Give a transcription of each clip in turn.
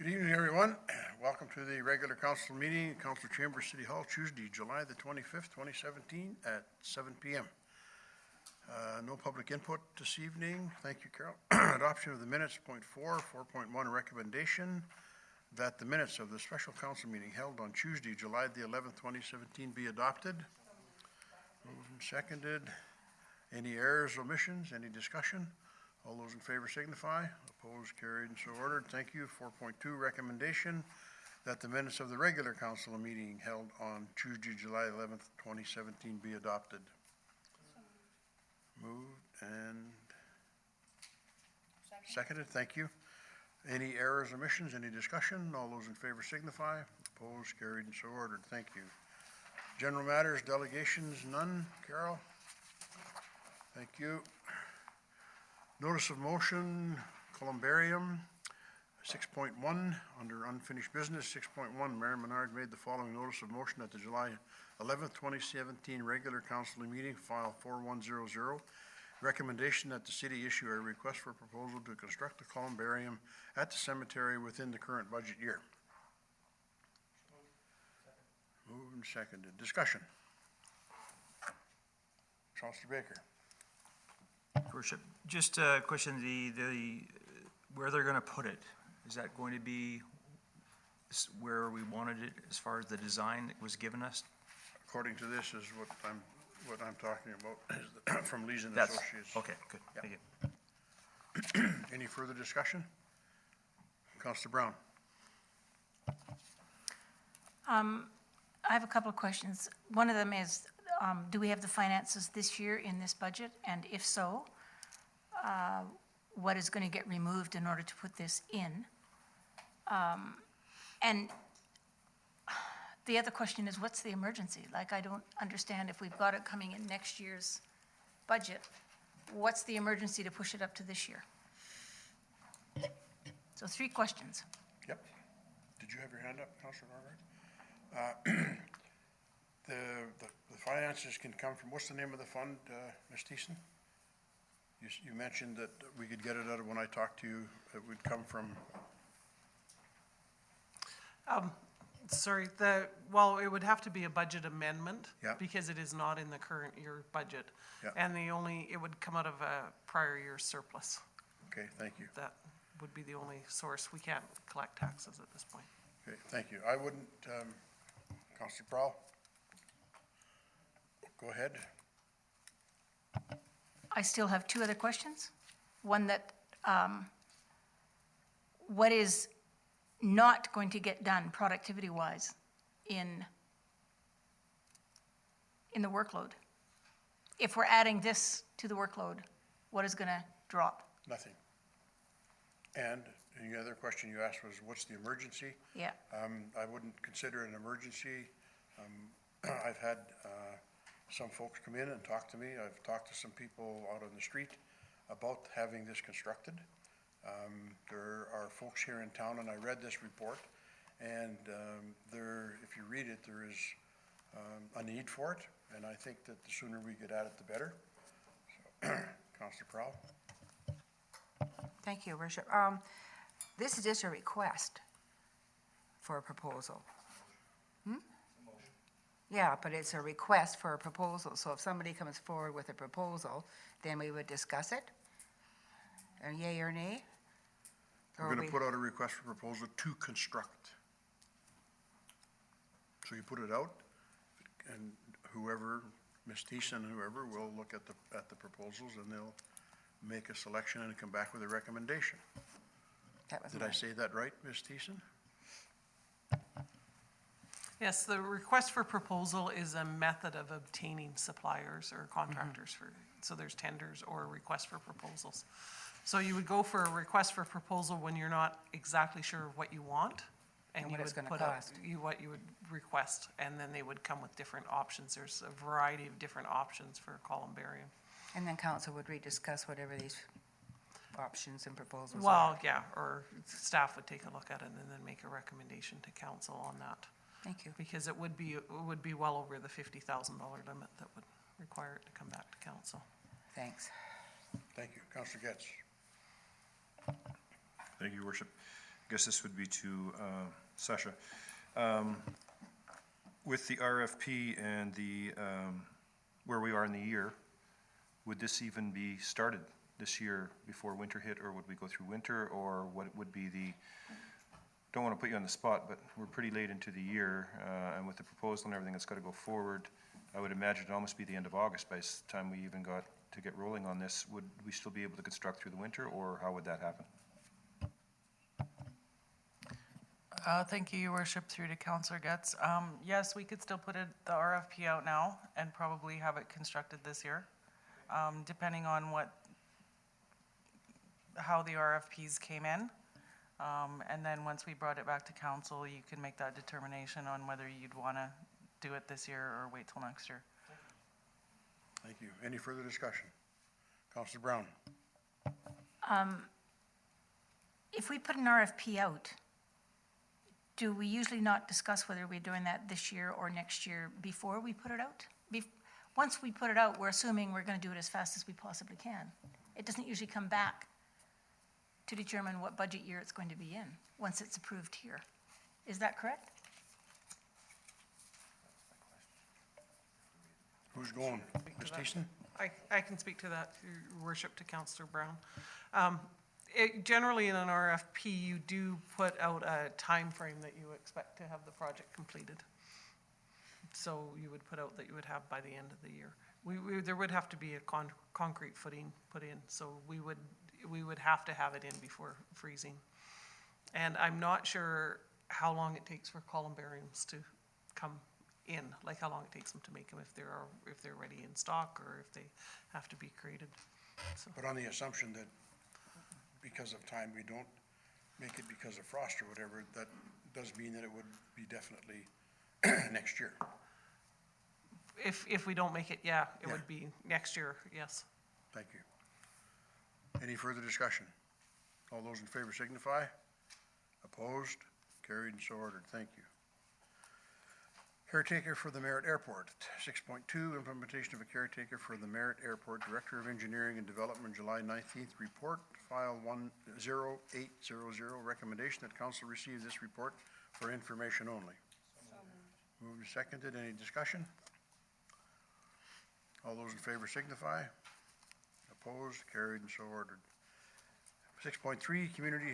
Good evening, everyone. Welcome to the regular council meeting, Council Chamber, City Hall, Tuesday, July the 25th, 2017 at 7 p.m. No public input this evening. Thank you, Carol. Adoption of the minutes, point 4, 4.1, recommendation that the minutes of the special council meeting held on Tuesday, July the 11th, 2017 be adopted. Moved and seconded. Any errors, omissions, any discussion? All those in favor signify. Opposed, carried, and so ordered. Thank you. 4.2, recommendation that the minutes of the regular council meeting held on Tuesday, July 11th, 2017 be adopted. Moved and seconded. Thank you. Any errors, omissions, any discussion? All those in favor signify. Opposed, carried, and so ordered. Thank you. General matters, delegations, none. Carol? Thank you. Notice of motion, Columbarium, 6.1, under unfinished business, 6.1, Mayor Menard made the following notice of motion at the July 11th, 2017 regular council meeting, file 4100. Recommendation that the city issue a request for proposal to construct a columbarium at the cemetery within the current budget year. Moved and seconded. Discussion. Councilor Baker. Worship, just a question, where they're going to put it, is that going to be where we wanted it as far as the design that was given us? According to this is what I'm talking about is from Lees and Associates. Okay, good. Yeah. Thank you. Any further discussion? Councilor Brown. I have a couple of questions. One of them is, do we have the finances this year in this budget? And if so, what is going to get removed in order to put this in? And the other question is, what's the emergency? Like, I don't understand if we've got it coming in next year's budget, what's the emergency to push it up to this year? So 3 questions. Yep. Did you have your hand up, Councilor Margaret? The finances can come from, what's the name of the fund, Ms. Thiessen? You mentioned that we could get it out of, when I talked to you, it would come from. Sorry, it would have to be a budget amendment. Yeah. Because it is not in the current year budget. Yeah. And it would come out of a prior year surplus. Okay, thank you. That would be the only source. We can't collect taxes at this point. Okay, thank you. I wouldn't, Councilor Prowl? Go ahead. I still have 2 other questions. One that, what is not going to get done productivity-wise in the workload? If we're adding this to the workload, what is going to drop? Nothing. And the other question you asked was, what's the emergency? Yeah. I wouldn't consider it an emergency. I've had some folks come in and talk to me. I've talked to some people out on the street about having this constructed. There are folks here in town, and I read this report, and if you read it, there is a need for it, and I think that the sooner we get at it, the better. So, Councilor Prowl. Thank you, Worship. This is just a request for a proposal. Yeah, but it's a request for a proposal. So if somebody comes forward with a proposal, then we would discuss it. A yay or nay? We're going to put out a request for proposal to construct. So you put it out, and whoever, Ms. Thiessen, whoever, will look at the proposals, and they'll make a selection and come back with a recommendation. Did I say that right, Ms. Thiessen? Yes, the request for proposal is a method of obtaining suppliers or contractors so there's tenders or a request for proposals. So you would go for a request for proposal when you're not exactly sure what you want, and you would put up what you would request, and then they would come with different options. There's a variety of different options for a columbarium. And then council would rediscuss whatever these options and proposals are. Well, yeah, or staff would take a look at it and then make a recommendation to council on that. Thank you. Because it would be well over the $50,000 limit that would require it to come back to council. Thanks. Thank you. Councilor Getz. Thank you, Worship. guess this would be to Sasha. With the RFP and the, where we are in the year, would this even be started this year before winter hit, or would we go through winter, or what would be the, don't want to put you on the spot, but we're pretty late into the year, and with the proposal and everything that's got to go forward, I would imagine it'd almost be the end of August by the time we even got to get rolling on this. Would we still be able to construct through the winter, or how would that happen? Thank you, Your Worship, through to Councillor Getz. Yes, we could still put the RFP out now and probably have it constructed this year, depending on how the RFPs came in. And then once we brought it back to council, you can make that determination on whether you'd want to do it this year or wait till next year. Thank you. Any further discussion? Councillor Brown? If we put an RFP out, do we usually not discuss whether we're doing that this year or next year before we put it out? Once we put it out, we're assuming we're going to do it as fast as we possibly can. It doesn't usually come back to determine what budget year it's going to be in, once it's approved here. Is that correct? Who's going? Ms. Thiessen? I can speak to that, Your Worship, to Councillor Brown. Generally, in an RFP, you do put out a time frame that you expect to have the project completed. So you would put out that you would have by the end of the year. There would have to be a concrete footing put in, so we would have to have it in before freezing. And I'm not sure how long it takes for columbariums to come in, like how long it takes them to make them, if they're ready in stock or if they have to be created. So. But on the assumption that because of time, we don't make it because of frost or whatever, that does mean that it would be definitely next year. If we don't make it, it would be next year, yes. Thank you. Any further discussion? All those in favor signify. Opposed? Carried and so ordered. Thank you. Caretaker for the Merritt Airport. 6.2, implementation of a caretaker for the Merritt Airport, Director of Engineering and Development, July 19th report, file 10800. Recommendation that council receive this report for information only. Moved and seconded. Any discussion? All those in favor signify. Opposed? Carried and so ordered. 6.3, Community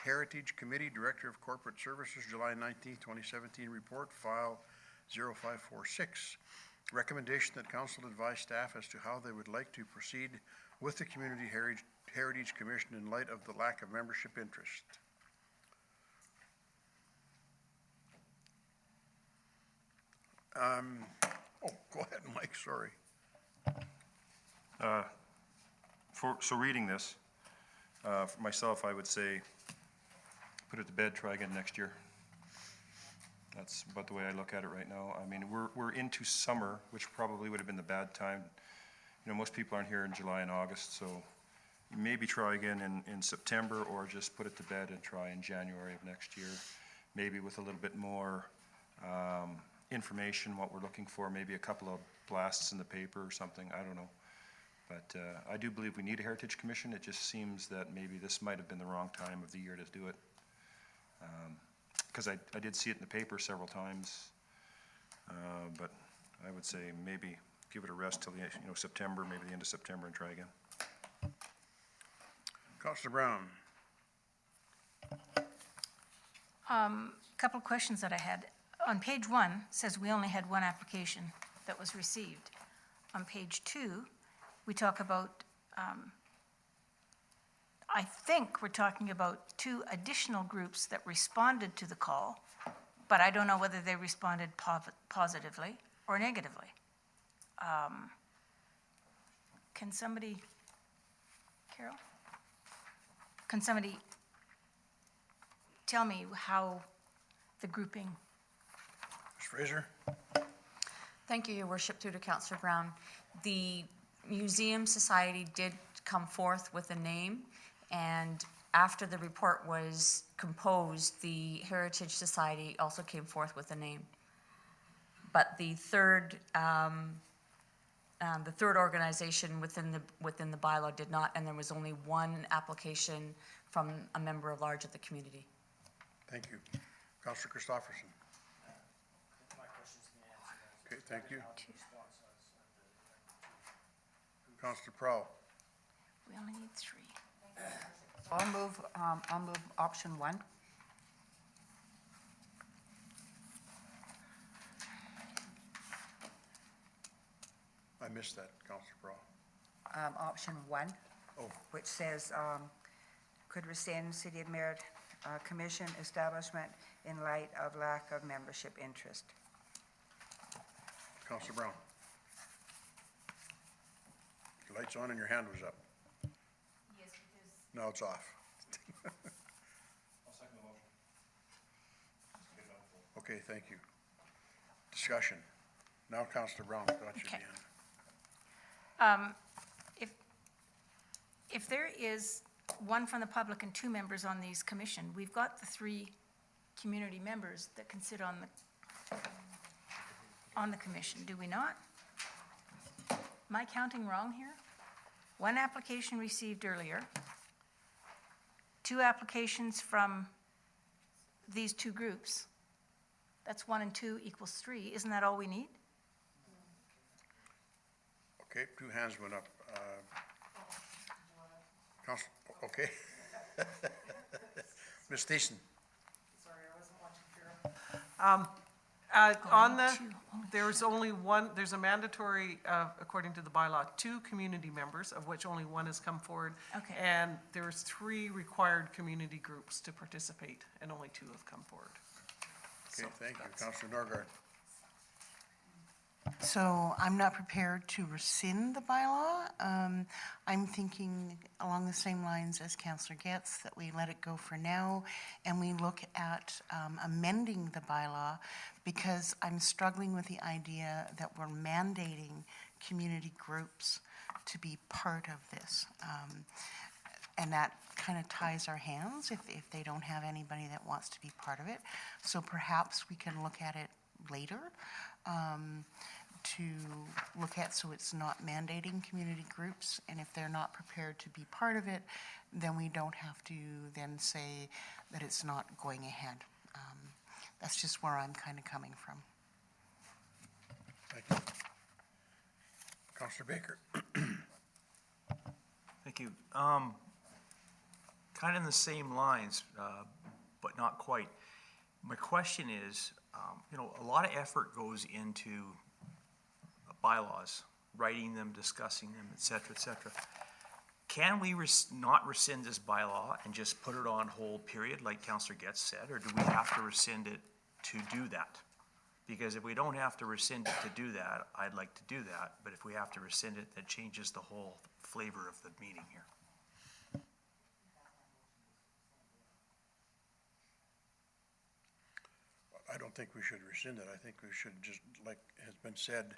Heritage Committee, Director of Corporate Services, July 19th, 2017 report, file 0546. Recommendation that council advise staff as to how they would like to proceed with the Community Heritage Commission in light of the lack of membership interest. Go ahead, Mike, sorry. So reading this, for myself, I would say, put it to bed, try again next year. That's about the way I look at it right now. I mean, we're into summer, which probably would have been the bad time. You know, most people aren't here in July and August, so maybe try again in September, or just put it to bed and try in January of next year, maybe with a little bit more information, what we're looking for, maybe a couple of blasts in the paper or something, I don't know. But I do believe we need a Heritage Commission. It just seems that maybe this might have been the wrong time of the year to do it. Because I did see it in the paper several times, but I would say maybe give it a rest till September, maybe the end of September, and try again. Councillor Brown. Couple of questions that I had. On page 1, it says we only had one application that was received. On page 2, we talk about, I think we're talking about 2 additional groups that responded to the call, but I don't know whether they responded positively or negatively. Can somebody, Carol? Can somebody tell me how the grouping? Ms. Fraser? Thank you, Your Worship, through to Councillor Brown. The Museum Society did come forth with a name, and after the report was composed, the Heritage Society also came forth with a name. But the third organization within the bylaw did not, and there was only one application from a member at large of the community. Thank you. Counselor Christopherson. Okay, thank you. Counselor Prowl. We only need 3. I'll move option 1. I missed that, Counselor Prowl. Option 1, Oh, which says, could rescind City of Merritt Commission establishment in light of lack of membership interest. Counselor Brown. Your light's on and your hand was up. Yes, because. Now it's off. Okay, thank you. Discussion. Now Counselor Brown, got you Okay. again. If there is one from the public and 2 members on these commission, we've got the 3 community members that can sit on the commission, do we not? Am I counting wrong here? 1 application received earlier, 2 applications from these 2 groups. That's 1 and 2 equals 3. Isn't that all we need? Okay, 2 hands went up. Counsel, okay. Ms. Thiessen. On the, two, only there's only one, there's a mandatory, according to the bylaw, 2 community members, of which only 1 has come forward. Okay. And there's 3 required community groups to participate, and only 2 have come forward. Okay, So thank you. that's- Counselor Norgard. So I'm not prepared to rescind the bylaw. I'm thinking along the same lines as Councillor Getz, that we let it go for now and we look at amending the bylaw, because I'm struggling with the idea that we're mandating community groups to be part of this. And that kind of ties our hands if they don't have anybody that wants to be part of it. So perhaps we can look at it later, to look at, so it's not mandating community groups, and if they're not prepared to be part of it, then we don't have to then say that it's not going ahead. That's just where I'm kind of coming from. Thank you. Counselor Baker. Thank you. Kind of in the same lines, but not quite. My question is, a lot of effort goes into bylaws, writing them, discussing them, et cetera, et cetera. Can we not rescind this bylaw and just put it on hold, period, like Councillor Getz said, or do we have to rescind it to do that? Because if we don't have to rescind it to do that, I'd like to do that, but if we have to rescind it, that changes the whole flavor of the meeting here. I don't think we should rescind it. I think we should just, like has been said,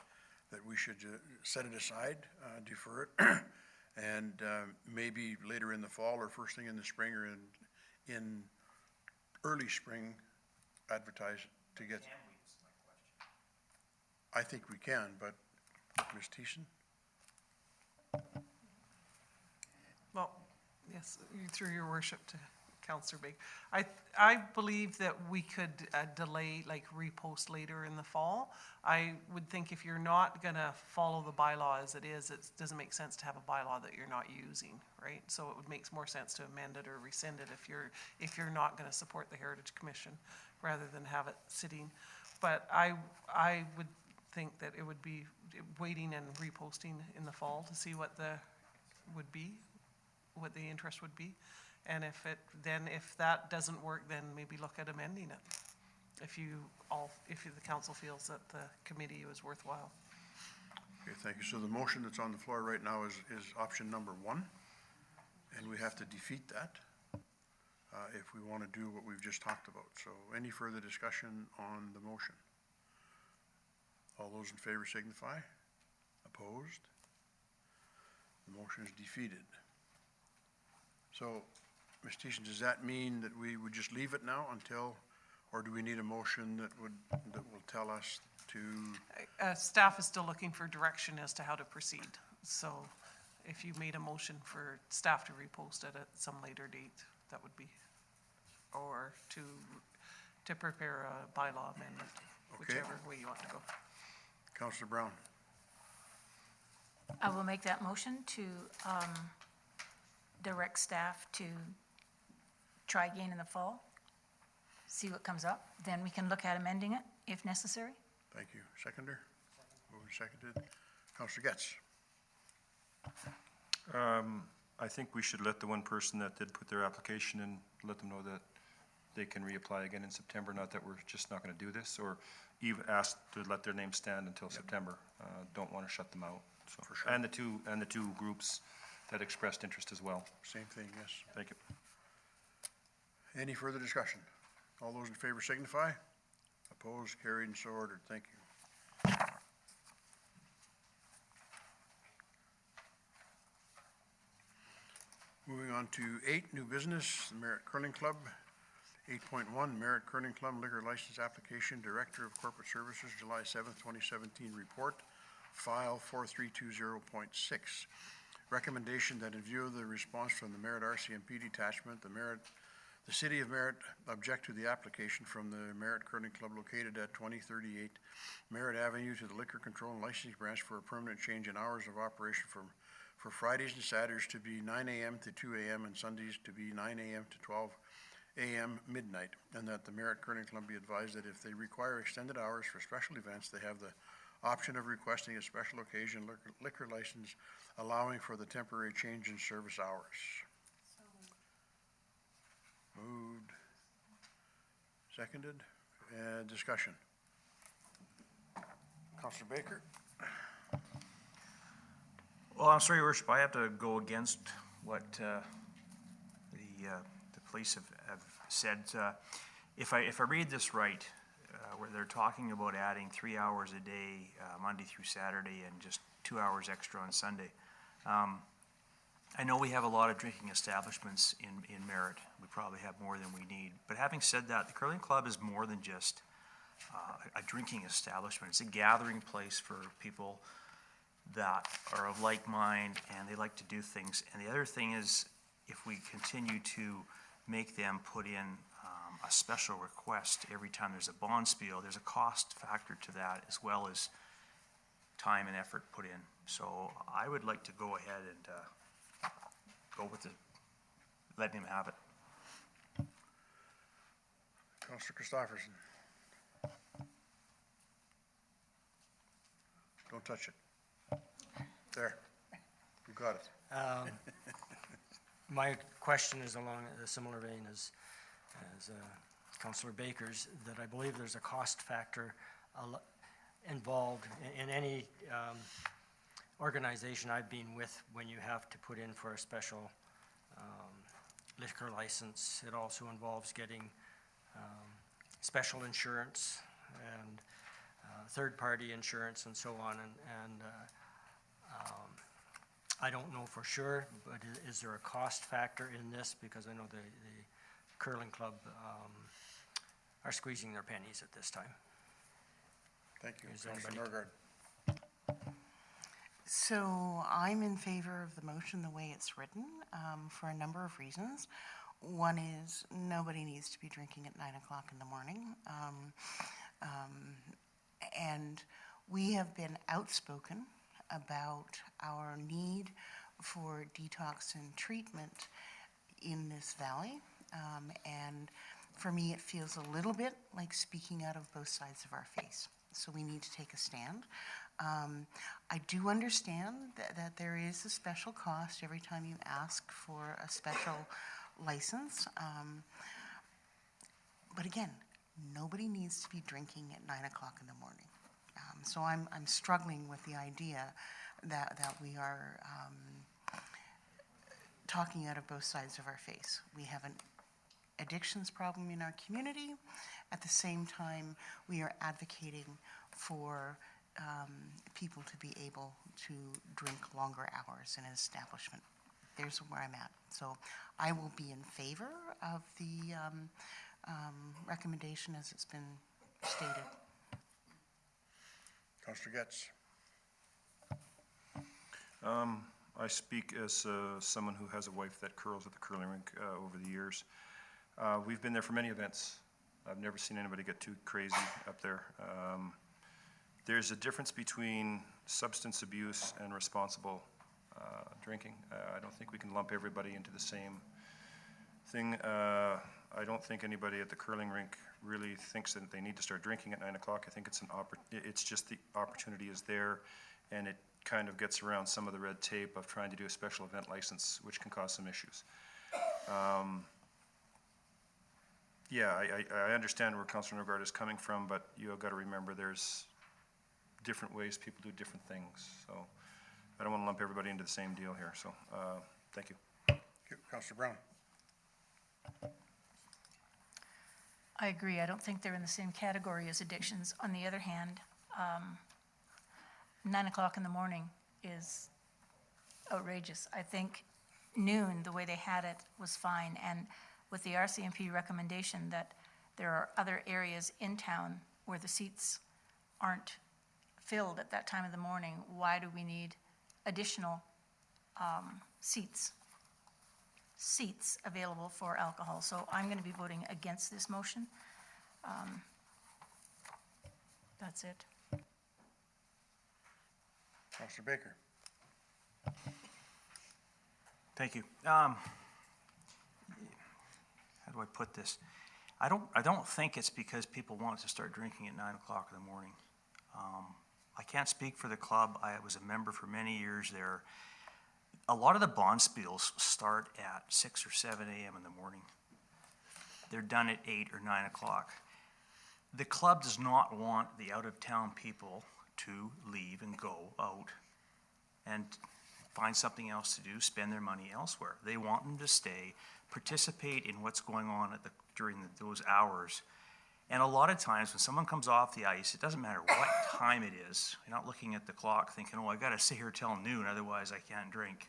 that we should set it aside, defer it, and maybe later in the fall or first thing in the spring or in early spring, advertise to get. I think we can, but Ms. Thiessen? Well, yes, you threw your worship to Councillor Baker. I believe that we could delay, like repost later in the fall. I would think if you're not gonna follow the bylaw as it is, it doesn't make sense to have a bylaw that you're not using, right? So it would make more sense to amend it or rescind it if you're not gonna support the Heritage Commission, rather than have it sitting. But I would think that it would be waiting and reposting in the fall to see what the interest would be. And if that doesn't work, then maybe look at amending it. If the council feels that the committee was worthwhile. Okay, thank you. So the motion that's on the floor right now is option number 1, and we have to defeat that if we want to do what we've just talked about. So any further discussion on the motion? All those in favor signify. Opposed? The motion is defeated. So, Ms. Thiessen, does that mean that we would just leave it now until, or do we need a motion that will tell us to? Staff is still looking for direction as to how to proceed. So if you made a motion for staff to repost it at some later date, that would be or to prepare a bylaw amendment, Okay. whichever way you want to go. Counselor Brown. I will make that motion to direct staff to try again in the fall, see what comes up. Then we can look at amending it if necessary. Thank you. Seconder? Moved and seconded. Counselor Getz. I think we should let the one person that did put their application in, let them know that they can reapply again in September, not that we're just not gonna do this, or even ask to let their name stand until September. Don't wanna shut them out, so. For sure. And the two groups that expressed interest as well. Same thing, yes. Thank you. Any further discussion? All those in favor signify. Opposed, carried, and so ordered. Thank you. Moving on to 8, new business, the Merritt Curling Club. 8.1, Merritt Curling Club liquor license application, Director of Corporate Services, July 7th, 2017 report, file 4320.6. Recommendation that in view of the response from the Merritt RCMP detachment, the City of Merritt object to the application from the Merritt Curling Club located at 2038 Merritt Avenue to the Liquor Control and Licensing Branch for a permanent change in hours of operation for Fridays and Saturdays to be 9 a.m. to 2 a.m. and Sundays to be 9 a.m. to 12 a.m. midnight, and that the Merritt Curling Club be advised that if they require extended hours for special events, they have the option of requesting a special occasion liquor license allowing for the temporary change in service hours. Moved. Seconded. Discussion. Counselor Baker? Well, I'm sorry, Your Worship, I have to go against what the police have said. If I read this right, where they're talking about adding 3 hours a day, Monday through Saturday, and just 2 hours extra on Sunday. I know we have a lot of drinking establishments in Merritt. We probably have more than we need. But having said that, the Curling Club is more than just a drinking establishment. It's a gathering place for people that are of like mind and they like to do things. And the other thing is, if we continue to make them put in a special request every time there's a bond spiel, there's a cost factor to that as well as time and effort put in. So I would like to go ahead and go with letting him have it. Counselor Christopherson? Don't touch it. There. You got it. My question is along a similar vein as Councillor Baker's, that I believe there's a cost factor involved in any organization I've been with when you have to put in for a special liquor license. It also involves getting special insurance and third-party insurance and so on. And I don't know for sure, but is there a cost factor in this? Because I know the curling club are squeezing their pennies at this time. Thank you. Is Counselor anybody- Norgard? So I'm in favor of the motion the way it's written, for a number of reasons. One is nobody needs to be drinking at 9 o'clock in the morning. And we have been outspoken about our need for detox and treatment in this valley. And for me, it feels a little bit like speaking out of both sides of our face. So we need to take a stand. I do understand that there is a special cost every time you ask for a special license. But again, nobody needs to be drinking at 9 o'clock in the morning. So I'm struggling with the idea that we are talking out of both sides of our face. We have an addictions problem in our community. At the same time, we are advocating for people to be able to drink longer hours in an establishment. There's where I'm at. So I will be in favor of the recommendation as it's been stated. Counselor Getz? I speak as someone who has a wife that curls at the curling rink over the years. We've been there for many events. I've never seen anybody get too crazy up there. There's a difference between substance abuse and responsible drinking. I don't think we can lump everybody into the same thing. I don't think anybody at the curling rink really thinks that they need to start drinking at 9 o'clock. I think it's just the opportunity is there, and it kind of gets around some of the red tape of trying to do a special event license, which can cause some issues. Yeah, I understand where Councilor Norgard is coming from, but you've got to remember there's different ways people do different things. So I don't want to lump everybody into the same deal here. So thank you. Councilor Brown. I agree. I don't think they're in the same category as addictions. On the other hand, 9 o'clock in the morning is outrageous. I think noon, the way they had it, was fine. And with the RCMP recommendation that there are other areas in town where the seats aren't filled at that time of the morning, why do we need additional seats available for alcohol? So I'm going to be voting against this motion. That's it. Councilor Baker. Thank you. How do I put this? I don't think it's because people want to start drinking at 9 o'clock in the morning. I can't speak for the club. I was a member for many years there. A lot of the bonspiels start at 6 or 7 a.m. in the morning. They're done at 8 or 9 o'clock. The club does not want the out-of-town people to leave and go out and find something else to do, spend their money elsewhere. They want them to stay, participate in what's going on during those hours. And a lot of times when someone comes off the ice, it doesn't matter what time it is. You're not looking at the clock thinking, oh, I got to sit here till noon, otherwise I can't drink.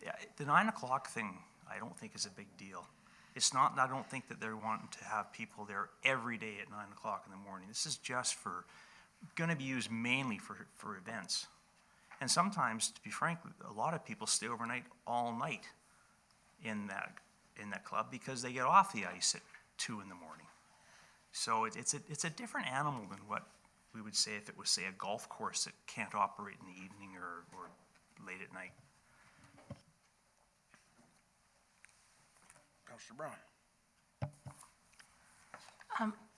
Yeah, the 9 o'clock thing, I don't think is a big deal. It's not, I don't think that they're wanting to have people there every day at 9 o'clock in the morning. This is just going to be used mainly for events. And sometimes, to be frank, a lot of people stay overnight all night in that club because they get off the ice at 2 in the morning. So it's a different animal than what we would say if it was, say, a golf course that can't operate in the evening or late at night. Councilor Brown.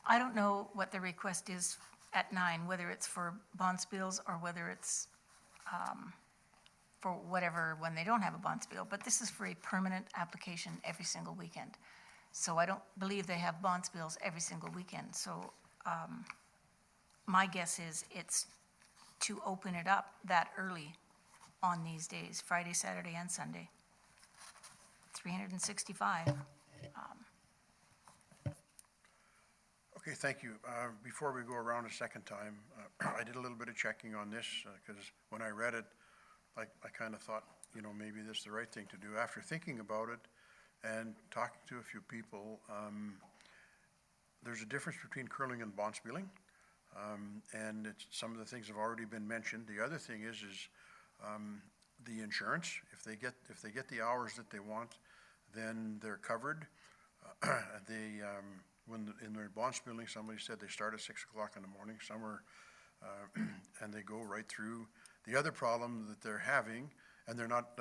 I don't know what the request is at 9, whether it's for bonspiels or whether it's for whatever, when they don't have a bonspiel, but this is for a permanent application every single weekend. So I don't believe they have bonspiels every single weekend. So my guess is it's to open it up that early on these days, Friday, Saturday, and Sunday. 365. Okay, thank you. Before we go around a second time, I did a little bit of checking on this because when I read it, I kind of thought, maybe this is the right thing to do. After thinking about it and talking to a few people, there's a difference between curling and bonspieling, and some of the things have already been mentioned. The other thing is the insurance. If they get the hours that they want, then they're covered. When in their bonspieling, somebody said they start at 6 o'clock in the morning. Some are, and they go right through. The other problem that they're having, and they're not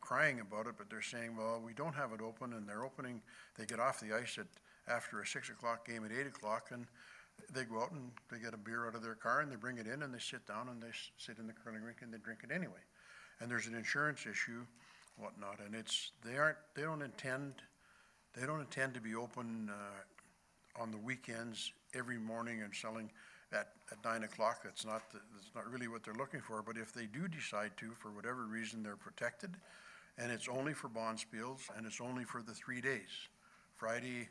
crying about it, but they're saying, well, we don't have it open, and they're opening. They get off the ice after a 6 o'clock game at 8 o'clock, and they go out and they get a beer out of their car and they bring it in and they sit down and they sit in the curling rink and they drink it anyway. And there's an insurance issue, whatnot, and they don't intend to be open on the weekends every morning and selling at 9 o'clock. That's not really what they're looking for. But if they do decide to, for whatever reason, they're protected, and it's only for bonspiels, and it's only for the 3 days. Friday,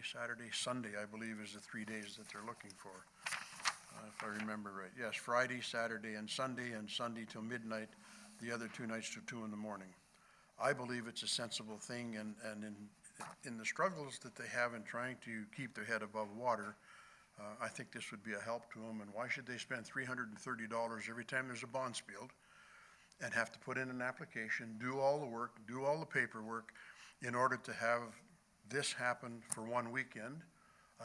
Saturday, Sunday, I believe, is the 3 days that they're looking for, if I remember right. Yes, Friday, Saturday, and Sunday till midnight, the other 2 nights till 2 in the morning. I believe it's a sensible thing, and in the struggles that they have in trying to keep their head above water, I think this would be a help to them. And why should they spend $330 every time there's a bonspiel and have to put in an application, do all the work, do all the paperwork in order to have this happened for one weekend,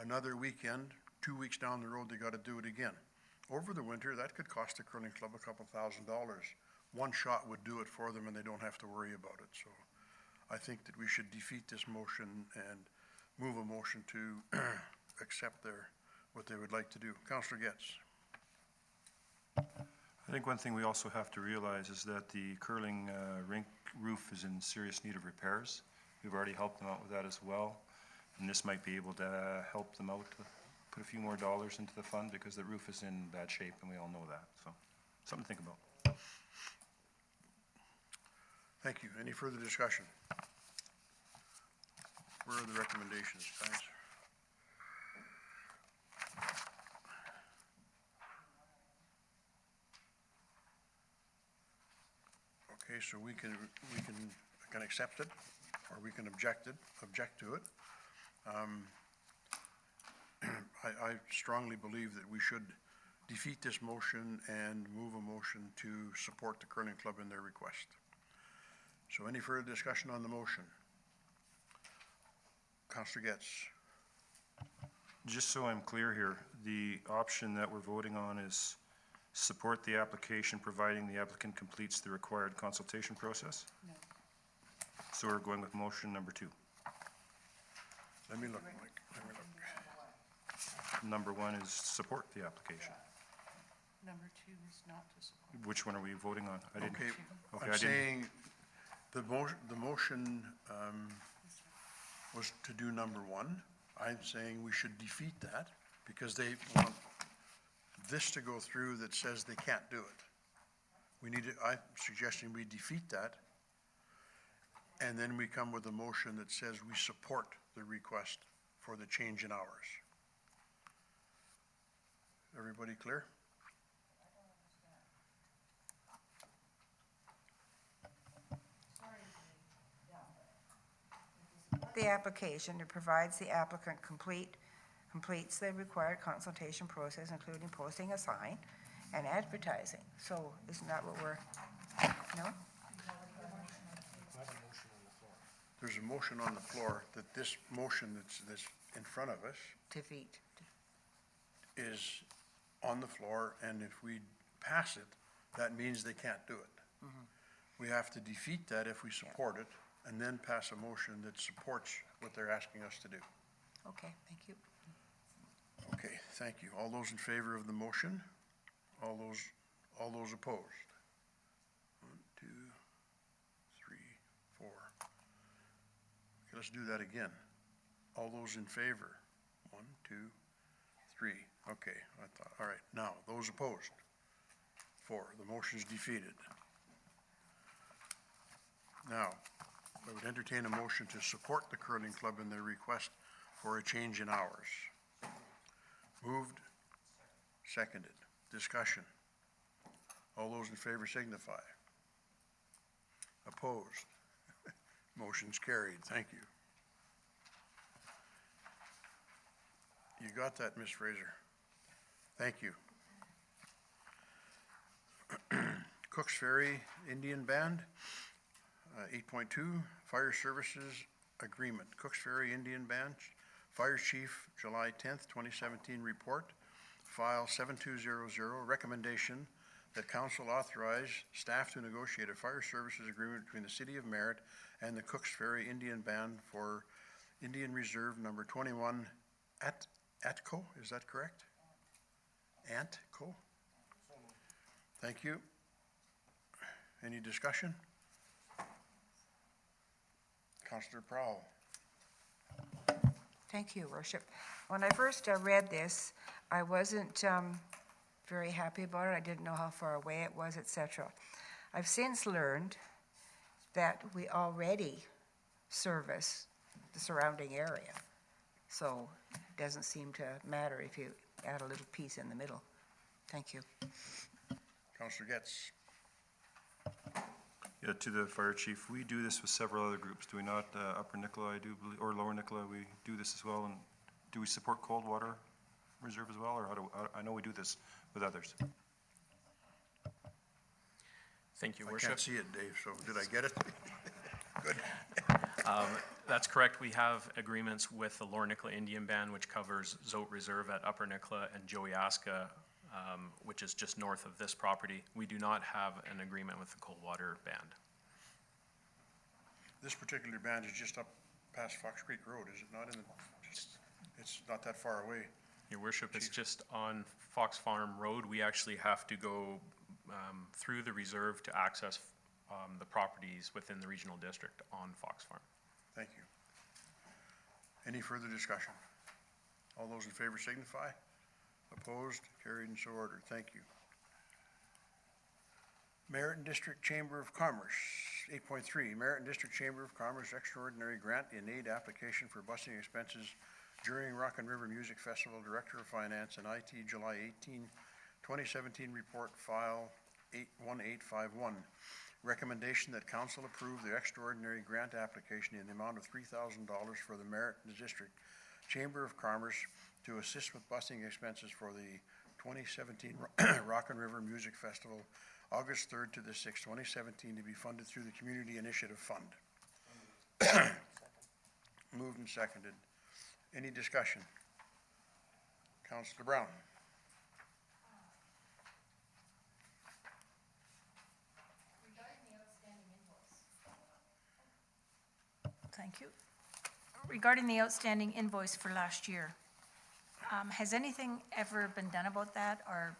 another weekend, 2 weeks down the road, they gotta do it again. Over the winter, that could cost the curling club a couple $1,000s. One shot would do it for them and they don't have to worry about it, so I think that we should defeat this motion and move a motion to accept what they would like to do. Counselor Getz. I think one thing we also have to realize is that the curling rink roof is in serious need of repairs. We've already helped them out with that as well, and this might be able to help them out, to put a few more dollars into the fund because the roof is in bad shape, and we all know that, so something to think about. Thank you. Any further discussion? Where are the recommendations, guys? Okay, so we can accept it, or we can object to it. I strongly believe that we should defeat this motion and move a motion to support the curling club in their request. So any further discussion on the motion? Counselor Getz. Just so I'm clear here, the option that we're voting on is support the application providing the applicant completes the required consultation process? No. So we're going with motion number 2. Let me look, Mike. Let me look. Number 1 is support the application. Number 2 is not to support. Which one are we voting on? I didn't. Okay, Okay, I'm I didn't. saying the motion was to do number 1. I'm saying we should defeat that because they want this to go through that says they can't do it. We need to, I'm suggesting we defeat that, and then we come with a motion that says we support the request for the change in hours. Everybody clear? The application, it provides the applicant completes the required consultation process, including posting a sign and advertising. So isn't that what we're, no? There's a motion on the floor that this motion that's in front of us Defeat. is on the floor, and if we pass it, that means they can't do it. We have to defeat that if we support it, and then pass a motion that supports what they're asking us to do. Okay, thank you. Okay, thank you. All those in favor of the motion? All those opposed? 1, 2, 3, 4. Okay, let's do that again. All those in favor? 1, 2, 3. Okay, all right. Now, those opposed? 4. The motion is defeated. Now, I would entertain a motion to support the curling club in their request for a change in hours. Moved, seconded. Discussion. All those in favor signify. Opposed? Motion's carried. Thank you. You got that, Ms. Fraser? Thank you. Cooks Ferry Indian Band, 8.2, Fire Services Agreement. Cooks Ferry Indian Band, Fire Chief, July 10th, 2017 report, file 7200, recommendation that council authorize staff to negotiate a fire services agreement between the City of Merritt and the Cooks Ferry Indian Band for Indian Reserve number 21 ATCO, is that correct? ANTCO? Thank you. Any discussion? Councillor Prowl. Thank you, Worship. When I first read this, I wasn't very happy about it. I didn't know how far away it was, etc. I've since learned that we already service the surrounding area. So it doesn't seem to matter if you add a little piece in the middle. Thank you. Councillor Getz. Yeah, to the fire chief, we do this with several other groups, do we not? Upper Nicola, I do believe, or Lower Nicola, we do this as well. And do we support Coldwater Reserve as well, or I know we do this with others. Thank you, I Worship. can't see it, Dave, so did I get it? Good. That's correct. We have agreements with the Lower Nicola Indian Band, which covers Zote Reserve at Upper Nicola and Joey-Aska, which is just north of this property. We do not have an agreement with the Coldwater Band. This particular band is just up past Fox Creek Road, is it not? It's not that far away. Your worship, it's just on Fox Farm Road. We actually have to go through the reserve to access the properties within the regional district on Fox Farm. Thank you. Any further discussion? All those in favor signify. Opposed, carried, and so ordered. Thank you. Merritt District Chamber of Commerce, 8.3, Merritt District Chamber of Commerce Extraordinary Grant in Aid Application for Busing Expenses during Rock and River Music Festival. Director of Finance and IT, July 18, 2017 report, file 1851. Recommendation that council approve the extraordinary grant application in the amount of $3,000 for the Merritt District Chamber of Commerce to assist with busing expenses for the 2017 Rock and River Music Festival, August 3rd to the 6th, 2017, to be funded through the Community Initiative Fund. Moved and seconded. Any discussion? Councillor Brown. Thank you. Regarding the outstanding invoice for last year, has anything ever been done about that, or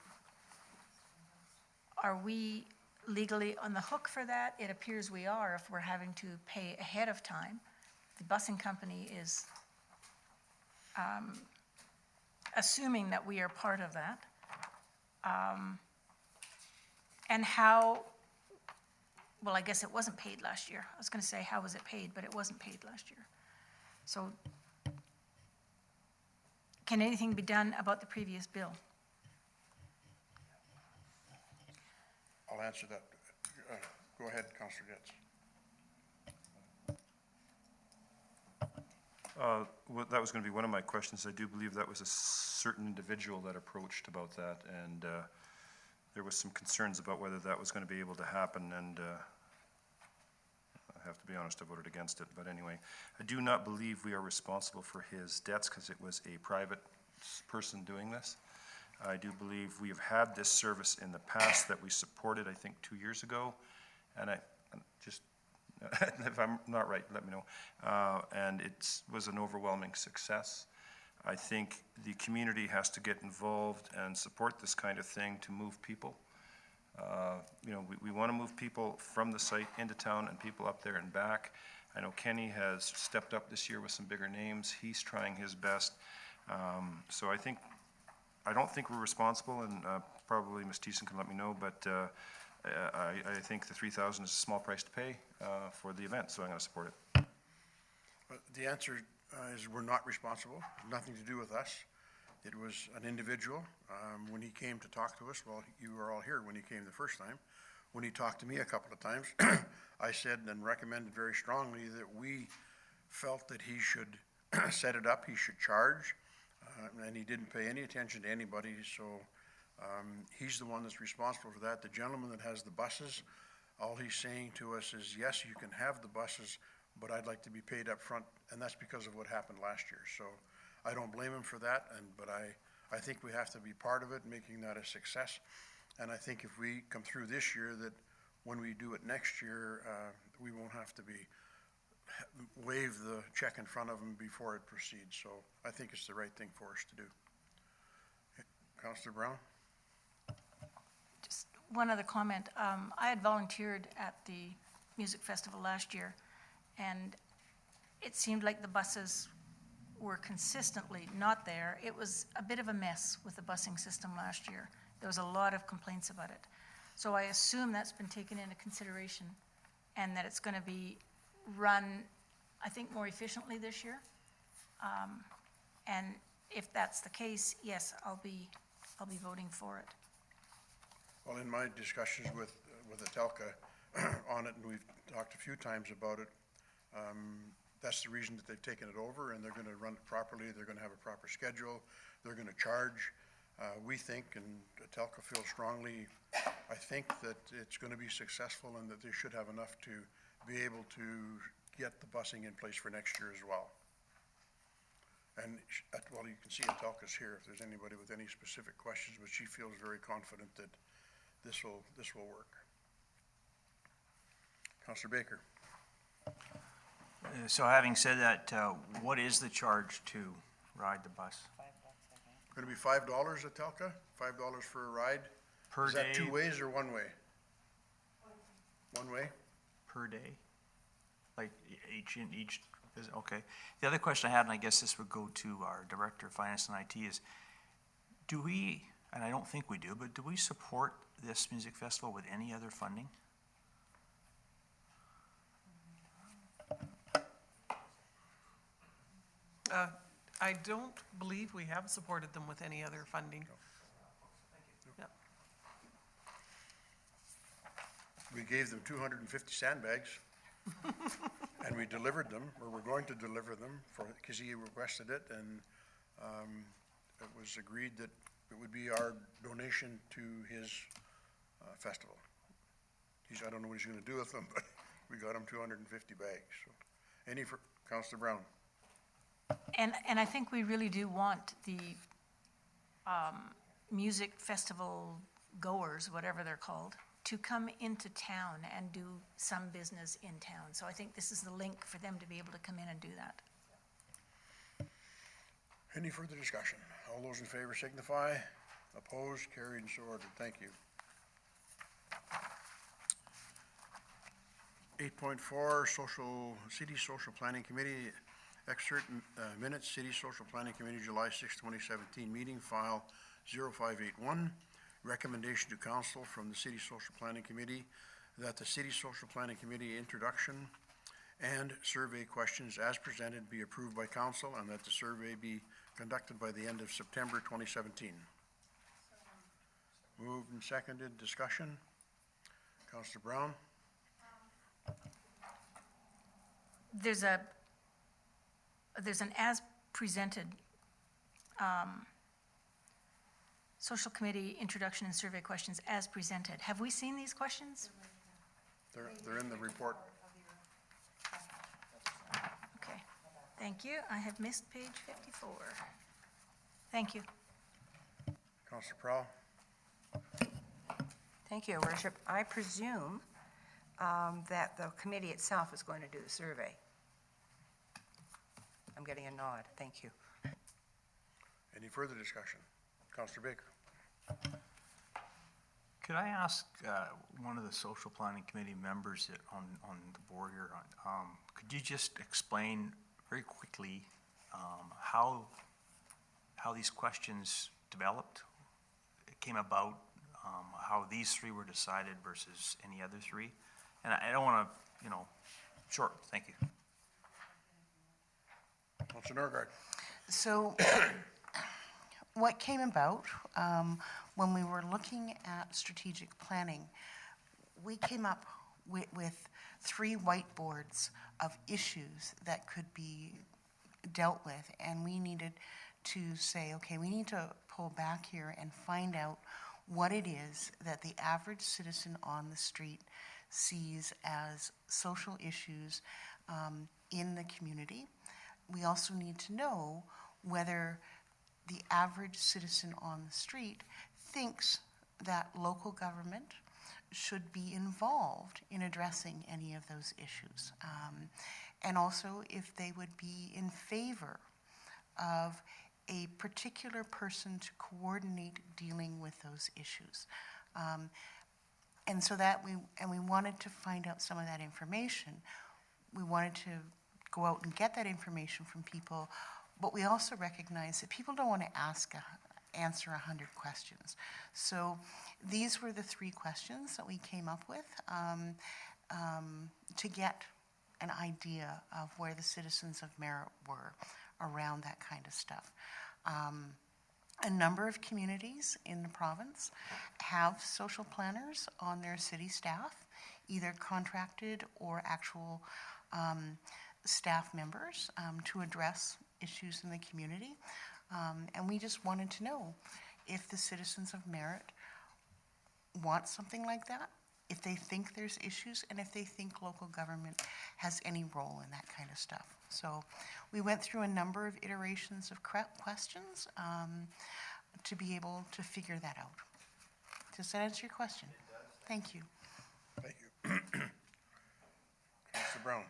are we legally on the hook for that? It appears we are if we're having to pay ahead of time. The busing company is assuming that we are part of that. And how, well, I guess it wasn't paid last year. I was going to say, how was it paid? But it wasn't paid last year. So can anything be done about the previous bill? I'll answer that. Go ahead, Councillor Getz. Well, that was going to be one of my questions. I do believe that was a certain individual that approached about that, and there was some concerns about whether that was going to be able to happen, and I have to be honest, I voted against it. But anyway, I do not believe we are responsible for his debts because it was a private person doing this. I do believe we have had this service in the past that we supported, I think, 2 years ago, and I just, if I'm not right, let me know. And it was an overwhelming success. I think the community has to get involved and support this kind of thing to move people. You know, we want to move people from the site into town and people up there and back. I know Kenny has stepped up this year with some bigger names. He's trying his best. So I don't think we're responsible, and probably Ms. Thiessen can let me know, but I think the $3,000 is a small price to pay for the event, so I'm going to support it. The answer is we're not responsible, nothing to do with us. It was an individual. When he came to talk to us, well, you were all here when he came the first time. When he talked to me a couple of times, I said and recommended very strongly that we felt that he should set it up, he should charge, and he didn't pay any attention to anybody, so he's the one that's responsible for that. The gentleman that has the buses, all he's saying to us is, yes, you can have the buses, but I'd like to be paid up front, and that's because of what happened last year. So I don't blame him for that, but I think we have to be part of it, making that a success. And I think if we come through this year, that when we do it next year, we won't have to wave the check in front of them before it proceeds. So I think it's the right thing for us to do. Councillor Brown? Just one other comment. I had volunteered at the music festival last year, and it seemed like the buses were consistently not there. It was a bit of a mess with the busing system last year. There was a lot of complaints about it. So I assume that's been taken into consideration and that it's going to be run, I think, more efficiently this year. And if that's the case, yes, I'll be voting for it. Well, in my discussions with Atelka on it, and we've talked a few times about it, that's the reason that they've taken it over, and they're going to run it properly. They're going to have a proper schedule. They're going to charge. We think, and Atelka feels strongly, I think that it's going to be successful and that they should have enough to be able to get the busing in place for next year as well. And, well, you can see Antelka's here if there's anybody with any specific questions, but she feels very confident that this will work. Councillor Baker. So having said that, what is the charge to ride the bus? Going to be $5, Antelka? $5 for a ride? Per Is that day? two ways or one way? One way? Per day? Like each, okay. The other question I had, and I guess this would go to our Director of Finance and IT, is do we, and I don't think we do, but do we support this music festival with any other funding? I don't believe we have supported them with any other funding. Yep. We gave them 250 sandbags, and we delivered them, or we're going to deliver them, because he requested it, and it was agreed that it would be our donation to his festival. I don't know what he's going to do with them, but we got him 250 bags. So, any for Councillor Brown? And I think we really do want the music festival goers, whatever they're called, to come into town and do some business in town. So I think this is the link for them to be able to come in and do that. Any further discussion? All those in favor signify. Opposed, carried, and so ordered. Thank you. 8.4, City Social Planning Committee, excerpt minutes, City Social Planning Committee, July 6, 2017, meeting file 0581. Recommendation to council from the City Social Planning Committee that the City Social Planning Committee introduction and survey questions as presented be approved by council, and that the survey be conducted by the end of September 2017. Moved and seconded. Discussion. Councillor Brown. There's an as presented social committee introduction and survey questions as presented. Have we seen these questions? They're in the report. Okay, thank you. I have missed page 54. Thank you. Councillor Prowl. Thank you, Your Worship. I presume that the committee itself is going to do the survey. I'm getting a nod. Thank you. Any further discussion? Councillor Baker. Could I ask one of the social planning committee members on the board here, could you just explain very quickly how these questions developed, it came about, how these three were decided versus any other three? And I don't want to, short, thank you. Councillor Norgard. So what came about when we were looking at strategic planning, we came up with three whiteboards of issues that could be dealt with, and we needed to say, okay, we need to pull back here and find out what it is that the average citizen on the street sees as social issues in the community. We also need to know whether the average citizen on the street thinks that local government should be involved in addressing any of those issues. And also if they would be in favor of a particular person to coordinate dealing with those issues. And so that we wanted to find out some of that information. We wanted to go out and get that information from people, but we also recognize that people don't want to answer 100 questions. So these were the three questions that we came up with to get an idea of where the citizens of Merritt were around that kind of stuff. A number of communities in the province have social planners on their city staff, either contracted or actual staff members to address issues in the community. And we just wanted to know if the citizens of Merritt want something like that, if they think there's issues and if they think local government has any role in that kind of stuff. So we went through a number of iterations of questions to be able to figure that out. Does that answer your question? Thank you. Thank you. Councillor Brown.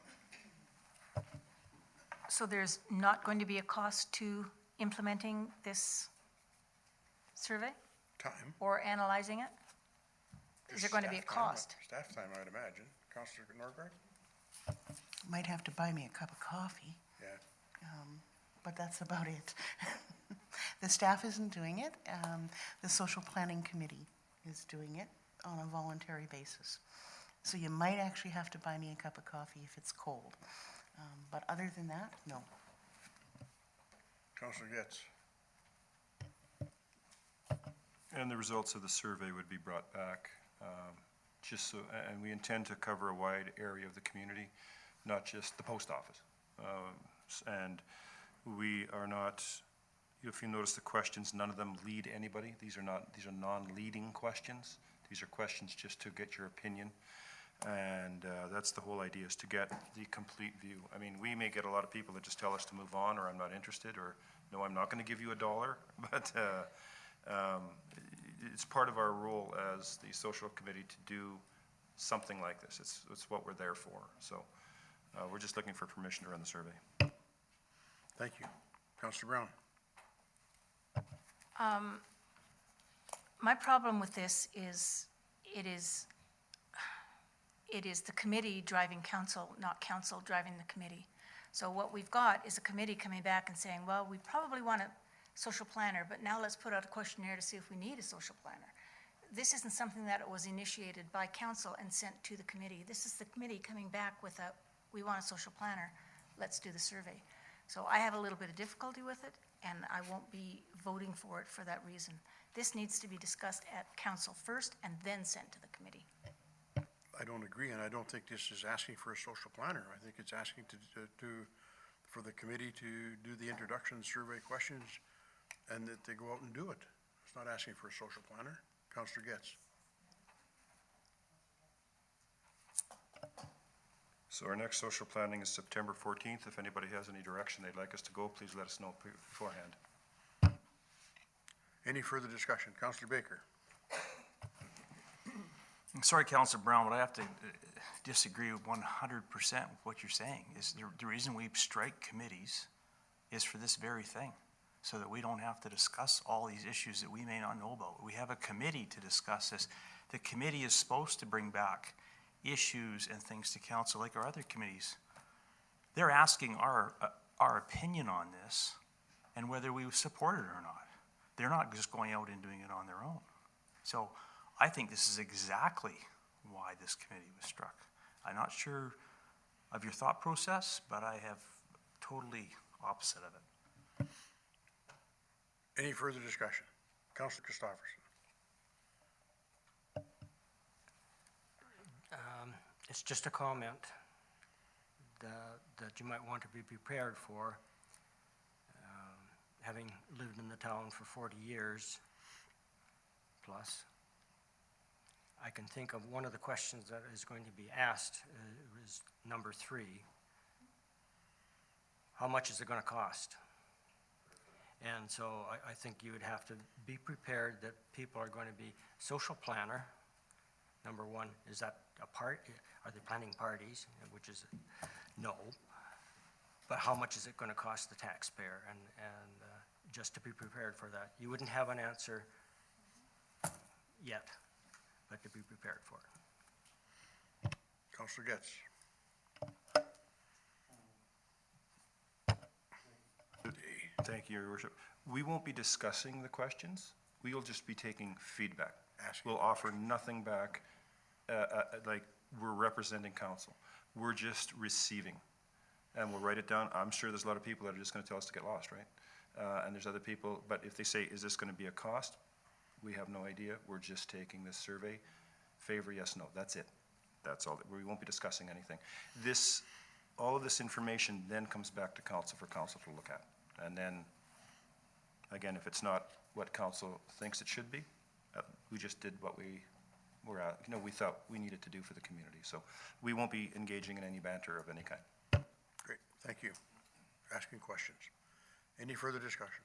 So there's not going to be a cost to implementing this survey Time. or analyzing it? Is there going to be a Staff time, cost? Staff time, I'd imagine. Councillor Norgard? Might have to buy me a cup of coffee, Yeah. but that's about it. The staff isn't doing it. The social planning committee is doing it on a voluntary basis. So you might actually have to buy me a cup of coffee if it's cold. But other than that, no. Councillor Getz? And the results of the survey would be brought back, just so, and we intend to cover a wide area of the community, not just the post office. And we are not, if you notice the questions, none of them lead anybody. These are non-leading questions. These are questions just to get your opinion. And that's the whole idea, is to get the complete view. I mean, we may get a lot of people that just tell us to move on, or I'm not interested, or no, I'm not going to give you $1, but it's part of our role as the social committee to do something like this. It's what we're there for. So we're just looking for permission to run the survey. Thank you. Councillor Brown? My problem with this is it is the committee driving council, not council driving the committee. So what we've got is a committee coming back and saying, well, we probably want a social planner, but now let's put out a questionnaire to see if we need a social planner. This isn't something that was initiated by council and sent to the committee. This is the committee coming back with we want a social planner, let's do the survey. So I have a little bit of difficulty with it, and I won't be voting for it for that reason. This needs to be discussed at council first and then sent to the committee. I don't agree, and I don't think this is asking for a social planner. I think it's asking for the committee to do the introduction, survey questions, and that they go out and do it. It's not asking for a social planner. Councillor Getz. So our next social planning is September 14th. If anybody has any direction they'd like us to go, please let us know beforehand. Any further discussion? Councillor Baker. I'm sorry, Councillor Brown, but I have to disagree 100% with what you're saying. Is the reason we strike committees is for this very thing, so that we don't have to discuss all these issues that we may not know about. We have a committee to discuss this. The committee is supposed to bring back issues and things to council like our other committees. They're asking our opinion on this and whether we support it or not. They're not just going out and doing it on their own. So I think this is exactly why this committee was struck. I'm not sure of your thought process, but I have totally opposite of it. Any further discussion? Councillor Christopherson. It's just a comment that you might want to be prepared for. Having lived in the town for 40 years plus, I can think of one of the questions that is going to be asked is number 3. How much is it going to cost? And so I think you would have to be prepared that people are going to be social planner. Number 1, is that a part? Are they planning parties? Which is no. But how much is it going to cost the taxpayer? And just to be prepared for that. You wouldn't have an answer yet, but to be prepared for it. Councillor Getz. Thank you, Your Worship. We won't be discussing the questions. We'll just be taking feedback. We'll offer nothing back, like we're representing council. We're just receiving, and we'll write it down. I'm sure there's a lot of people that are just going to tell us to get lost, right? And there's other people, but if they say, is this going to be a cost? We have no idea. We're just taking this survey. Favor, yes, no. That's it. That's all. We won't be discussing anything. All of this information then comes back to council for council to look at. And then, again, if it's not what council thinks it should be, we just did what we we're at, we thought we needed to do for the community. So we won't be engaging in any banter of any kind. Great, thank you. Asking questions. Any further discussion?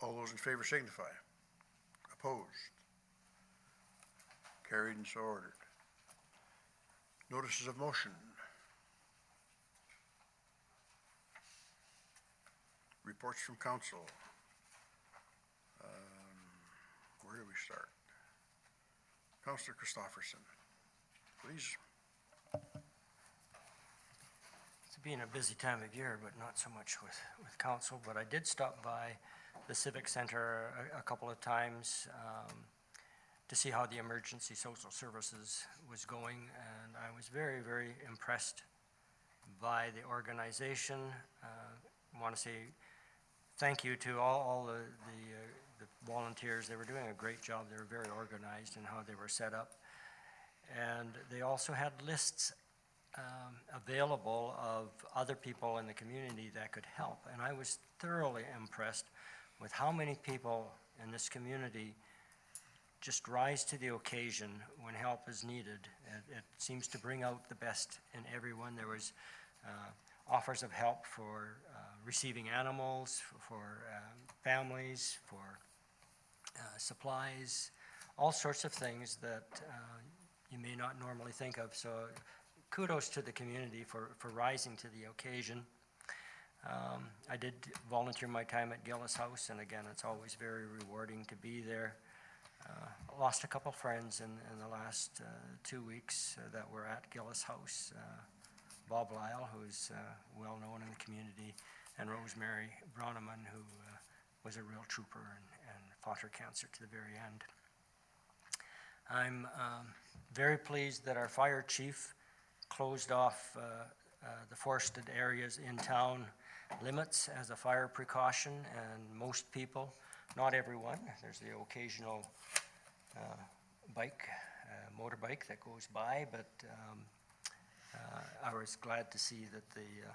All those in favor signify. Opposed? Carried and so ordered. Notices of motion. Reports from council. Where do we start? Councillor Christopherson, please. It's been a busy time of year, but not so much with council. But I did stop by the Civic Center a couple of times to see how the emergency social services was going, and I was very, very impressed by the organization. I want to say thank you to all the volunteers. They were doing a great job. They were very organized in how they were set up. And they also had lists available of other people in the community that could help. And I was thoroughly impressed with how many people in this community just rise to the occasion when help is needed. It seems to bring out the best in everyone. There was offers of help for receiving animals, for families, for supplies, all sorts of things that you may not normally think of. So kudos to the community for rising to the occasion. I did volunteer my time at Gillis House, and again, it's always very rewarding to be there. Lost a couple friends in the last 2 weeks that were at Gillis House. Bob Lyle, who's well known in the community, and Rosemary Bronneman, who was a real trooper and fought her cancer to the very end. I'm very pleased that our fire chief closed off the forested areas in town limits as a fire precaution, and most people, not everyone, there's the occasional motorbike that goes by, but I was glad to see that the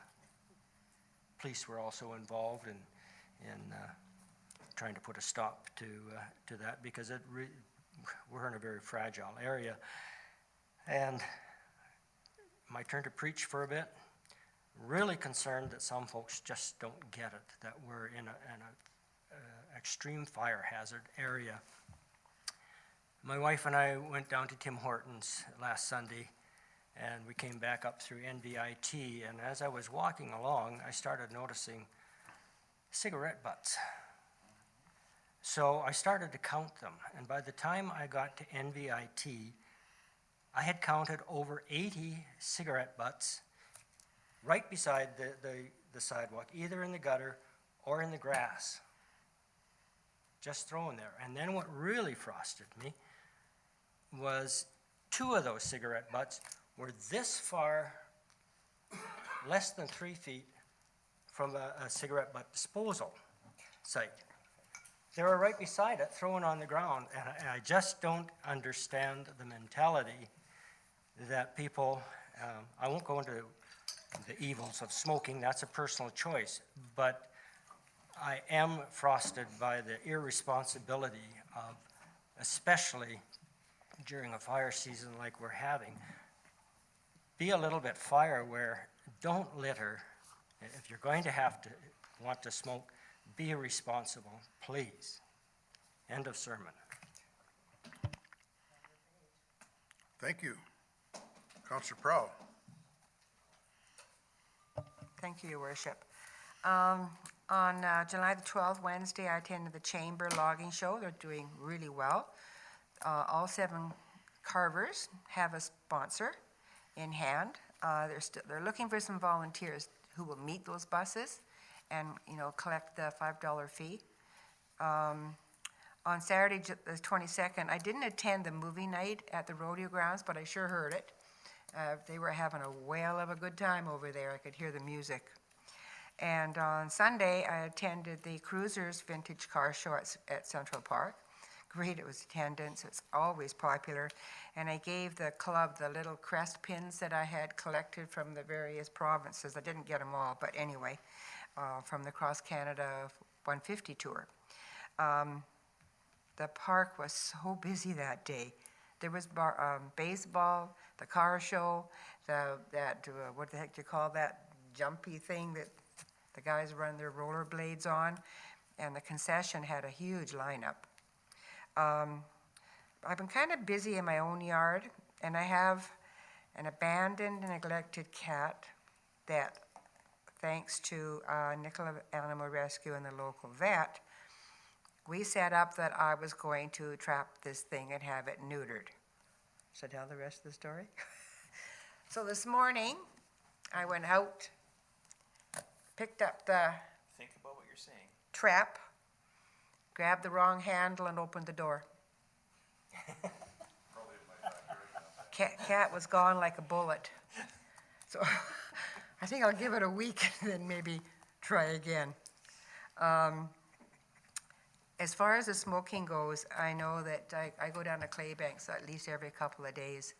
police were also involved in trying to put a stop to that, because we're in a very fragile area. And my turn to preach for a bit. Really concerned that some folks just don't get it, that we're in an extreme fire hazard area. My wife and I went down to Tim Hortons last Sunday, and we came back up through NVIT, and as I was walking along, I started noticing cigarette butts. So I started to count them, and by the time I got to NVIT, I had counted over 80 cigarette butts right beside the sidewalk, either in the gutter or in the grass, just thrown there. And then what really frosted me was 2 of those cigarette butts were this far, less than 3 feet from a cigarette butt disposal site. They were right beside it, thrown on the ground, and I just don't understand the mentality that people, I won't go into the evils of smoking, that's a personal choice, but I am frosted by the irresponsibility of, especially during a fire season like we're having, be a little bit fire aware, don't litter. If you're going to want to smoke, be responsible, please. End of sermon. Thank you. Councillor Prowl. Thank you, Your Worship. On July the 12th, Wednesday, I attended the Chamber Logging Show. They're doing really well. All 7 carvers have a sponsor in hand. They're looking for some volunteers who will meet those buses and, collect the $5 fee. On Saturday, the 22nd, I didn't attend the movie night at the rodeo grounds, but I sure heard it. They were having a whale of a good time over there. I could hear the music. And on Sunday, I attended the Cruisers Vintage Car Show at Central Park. Great, it was attendance. It's always popular. And I gave the club the little crest pins that I had collected from the various provinces. I didn't get them all, but anyway, from the Cross Canada 150 tour. The park was so busy that day. There was baseball, the car show, what the heck do you call that jumpy thing that the guys run their rollerblades on? And the concession had a huge lineup. I've been kind of busy in my own yard, and I have an abandoned and neglected cat that, thanks to Nicola Animal Rescue and the local vet, we set up that I was going to trap this thing and have it neutered. Should I tell the rest of the story? So this morning, I went out, picked up the Think about what you're saying. trap, grabbed the wrong handle, and opened the door. Cat was gone like a bullet. So I think I'll give it a week and then maybe try again. As far as the smoking goes, I know that I go down to Claybanks at least every couple of days,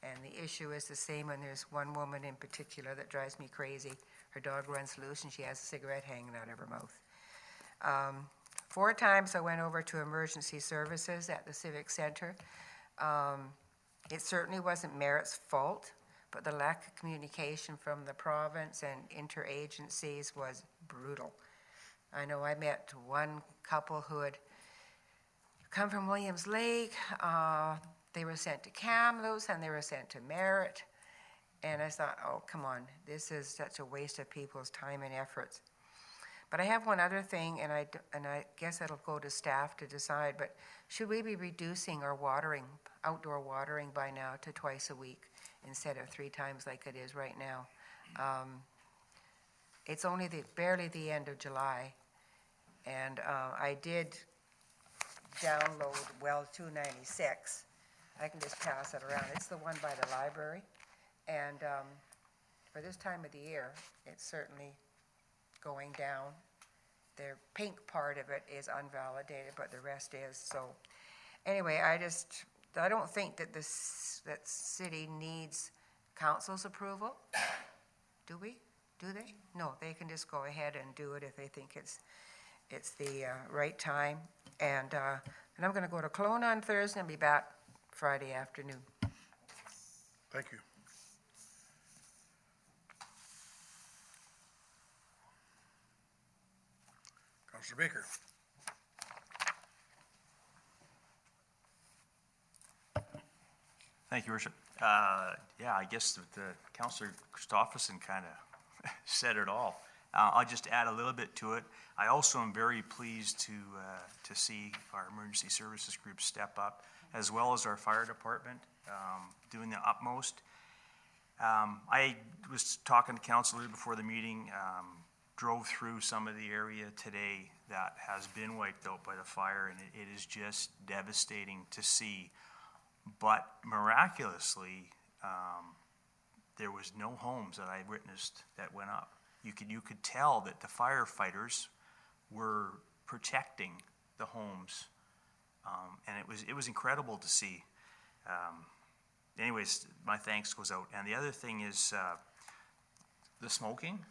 and the issue is the same, and there's one woman in particular that drives me crazy. Her dog runs loose, and she has a cigarette hanging out of her mouth. 4 times I went over to emergency services at the Civic Center. It certainly wasn't Merit's fault, but the lack of communication from the province and interagencies was brutal. I know I met one couple who had come from Williams Lake. They were sent to Kamloops, and they were sent to Merit. And I thought, oh, come on, this is such a waste of people's time and efforts. But I have one other thing, and I guess it'll go to staff to decide, but should we be reducing our outdoor watering by now to twice a week instead of 3 times like it is right now? It's only barely the end of July, and I did download Well 296. I can just pass it around. It's the one by the library, and for this time of the year, it's certainly going down. The pink part of it is unvalidated, but the rest is. So anyway, I don't think that that city needs council's approval. Do we? Do they? No, they can just go ahead and do it if they think it's the right time. And I'm going to go to Kelowna on Thursday and be back Friday afternoon. Thank you. Councillor Baker. Thank you, Worship. Yeah, I guess the Councillor Christopherson kind of said it all. I'll just add a little bit to it. I also am very pleased to see our emergency services group step up, as well as our fire department doing the utmost. I was talking to council before the meeting, drove through some of the area today that has been wiped out by the fire, and it is just devastating to see. But miraculously, there was no homes that I witnessed that went up. You could tell that the firefighters were protecting the homes, and it was incredible to see. Anyways, my thanks goes out. And the other thing is the smoking.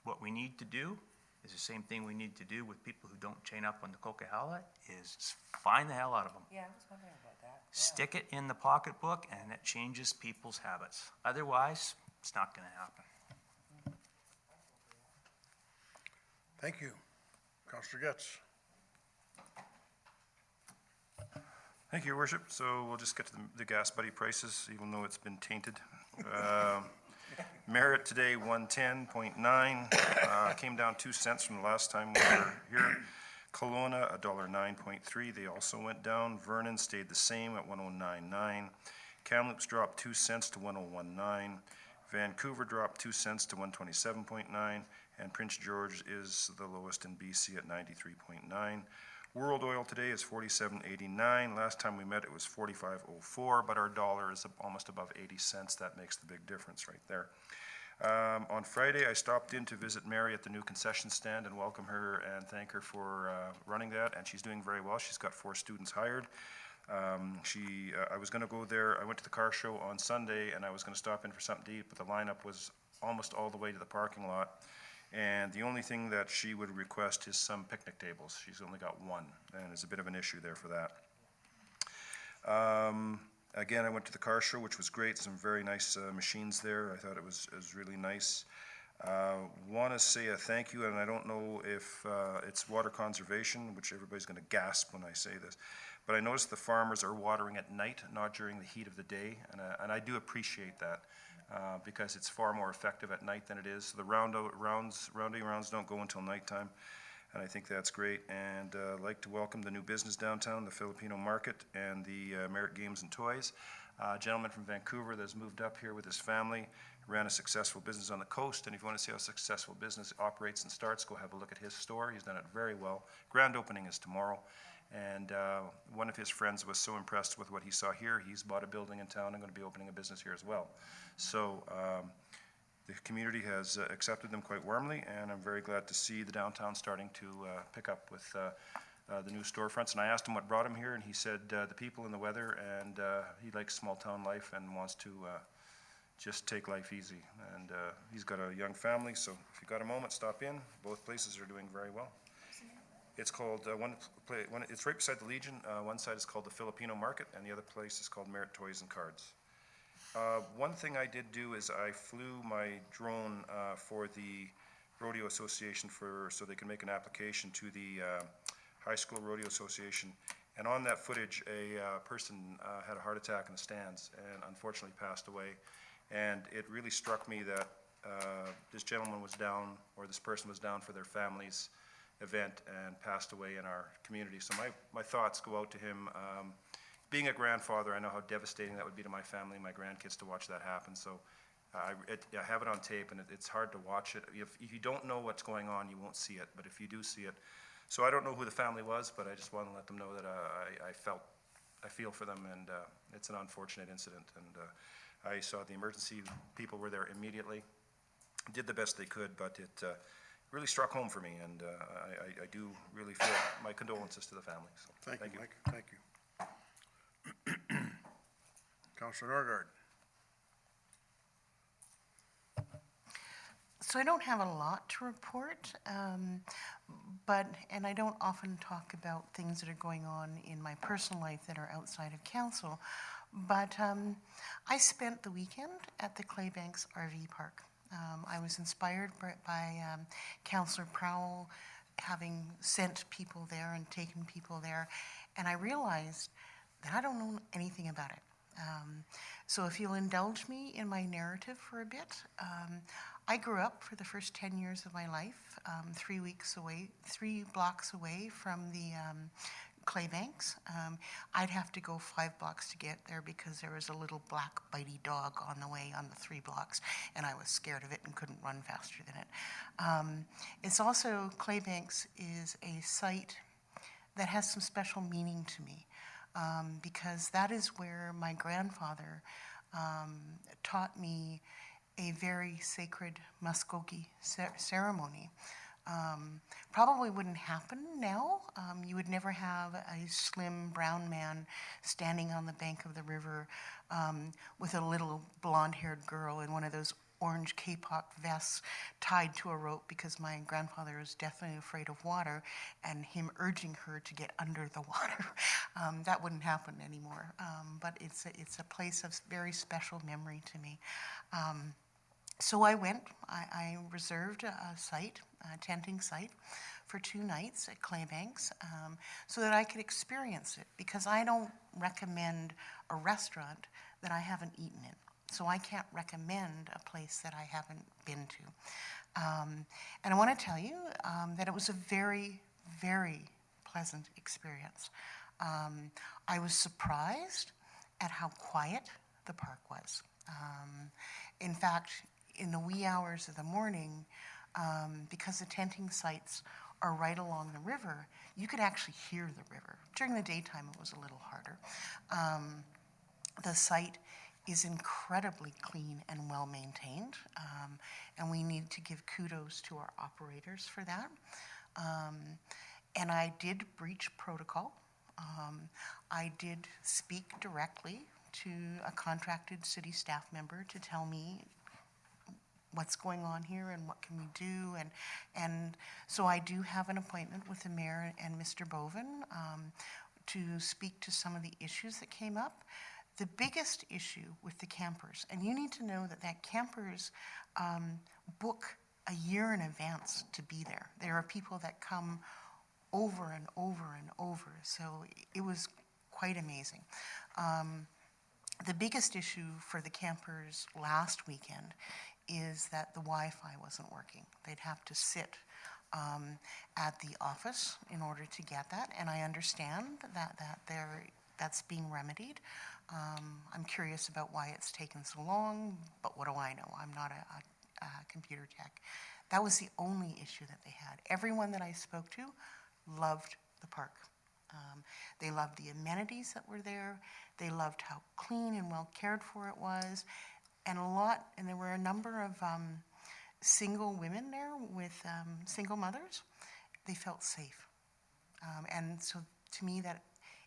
What we need to do is the same thing we need to do with people who don't chain up on the Coquihalla, is find the hell out of them. Yeah, I was wondering about that. Stick it in the pocketbook, and it changes people's habits. Otherwise, it's not going to happen. Thank you. Councillor Getz. Thank you, Your Worship. So we'll just get to the gas buddy prices, even though it's been tainted. Merit today, 110.9, came down 2 cents from the last time we were here. Kelowna, $1.09.3, they also went down. Vernon stayed the same at 109.9. Kamloops dropped 2 cents to 101.9. Vancouver dropped 2 cents to 127.9. And Prince George is the lowest in BC at 93.9. World oil today is 47.89. Last time we met, it was 45.04, but our dollar is almost above 80 cents. That makes the big difference right there. On Friday, I stopped in to visit Mary at the new concession stand and welcome her and thank her for running that, and she's doing very well. She's got 4 students hired. I was going to go there. I went to the car show on Sunday, and I was going to stop in for something to eat, but the lineup was almost all the way to the parking lot. And the only thing that she would request is some picnic tables. She's only got 1, and there's a bit of an issue there for that. Again, I went to the car show, which was great, some very nice machines there. I thought it was really nice. Want to say a thank you, and I don't know if it's water conservation, which everybody's going to gasp when I say this, but I noticed the farmers are watering at night, not during the heat of the day, and I do appreciate that because it's far more effective at night than it is. The roundy rounds don't go until nighttime, and I think that's great. And I'd like to welcome the new business downtown, the Filipino Market, and the Merit Games and Toys. A gentleman from Vancouver that's moved up here with his family, ran a successful business on the coast, and if you want to see how a successful business operates and starts, go have a look at his store. He's done it very well. Grand opening is tomorrow, and one of his friends was so impressed with what he saw here, he's bought a building in town and going to be opening a business here as well. So the community has accepted them quite warmly, and I'm very glad to see the downtown starting to pick up with the new storefronts. And I asked him what brought him here, and he said the people and the weather, and he likes small town life and wants to just take life easy. And he's got a young family, so if you got a moment, stop in. Both places are doing very well. It's called, it's right beside the Legion. One side is called the Filipino Market, and the other place is called Merit Toys and Cards. One thing I did do is I flew my drone for the Rodeo Association so they can make an application to the High School Rodeo Association. And on that footage, a person had a heart attack in the stands and unfortunately passed away. And it really struck me that this gentleman was down, or this person was down for their family's event and passed away in our community. So my thoughts go out to him. Being a grandfather, I know how devastating that would be to my family and my grandkids to watch that happen. So I have it on tape, and it's hard to watch it. If you don't know what's going on, you won't see it. But if you do see it, so I don't know who the family was, but I just want to let them know that I feel for them, and it's an unfortunate incident. And I saw the emergency people were there immediately, did the best they could, but it really struck home for me, and I do really feel my condolences to the family. So, Thank you, Mike. Thank you. Councilor Norgard. So I don't have a lot to report, and I don't often talk about things that are going on in my personal life that are outside of council, but I spent the weekend at the Claybanks RV Park. I was inspired by Councillor Prowell having sent people there and taken people there, and I realized that I don't know anything about it. So if you'll indulge me in my narrative for a bit, I grew up for the first 10 years of my life, 3 blocks away from the Claybanks. I'd have to go 5 blocks to get there because there was a little black bitey dog on the way on the 3 blocks, and I was scared of it and couldn't run faster than it. It's also, Claybanks is a site that has some special meaning to me. Because that is where my grandfather taught me a very sacred Muskogee ceremony. Probably wouldn't happen now. You would never have a slim brown man standing on the bank of the river with a little blonde-haired girl in one of those orange K-pop vests tied to a rope, because my grandfather is definitely afraid of water, and him urging her to get under the water. That wouldn't happen anymore. But it's a place of very special memory to me. So I went, I reserved a site, a tenting site, for 2 nights at Claybanks so that I could experience it, because I don't recommend a restaurant that I haven't eaten in. So I can't recommend a place that I haven't been to. And I want to tell you that it was a very, very pleasant experience. I was surprised at how quiet the park was. In fact, in the wee hours of the morning, because the tenting sites are right along the river, you could actually hear the river. During the daytime, it was a little harder. The site is incredibly clean and well maintained, and we need to give kudos to our operators for that. And I did breach protocol. I did speak directly to a contracted city staff member to tell me what's going on here and what can we do, and so I do have an appointment with the mayor and Mr. Boven to speak to some of the issues that came up. The biggest issue with the campers, and you need to know that campers book a year in advance to be there. There are people that come over and over and over, so it was quite amazing. The biggest issue for the campers last weekend is that the Wi-Fi wasn't working. They'd have to sit at the office in order to get that, and I understand that's being remedied. I'm curious about why it's taken so long, but what do I know? I'm not a computer tech. That was the only issue that they had. Everyone that I spoke to loved the park. They loved the amenities that were there. They loved how clean and well cared for it was. And there were a number of single women there with single mothers. They felt safe. And so to me, that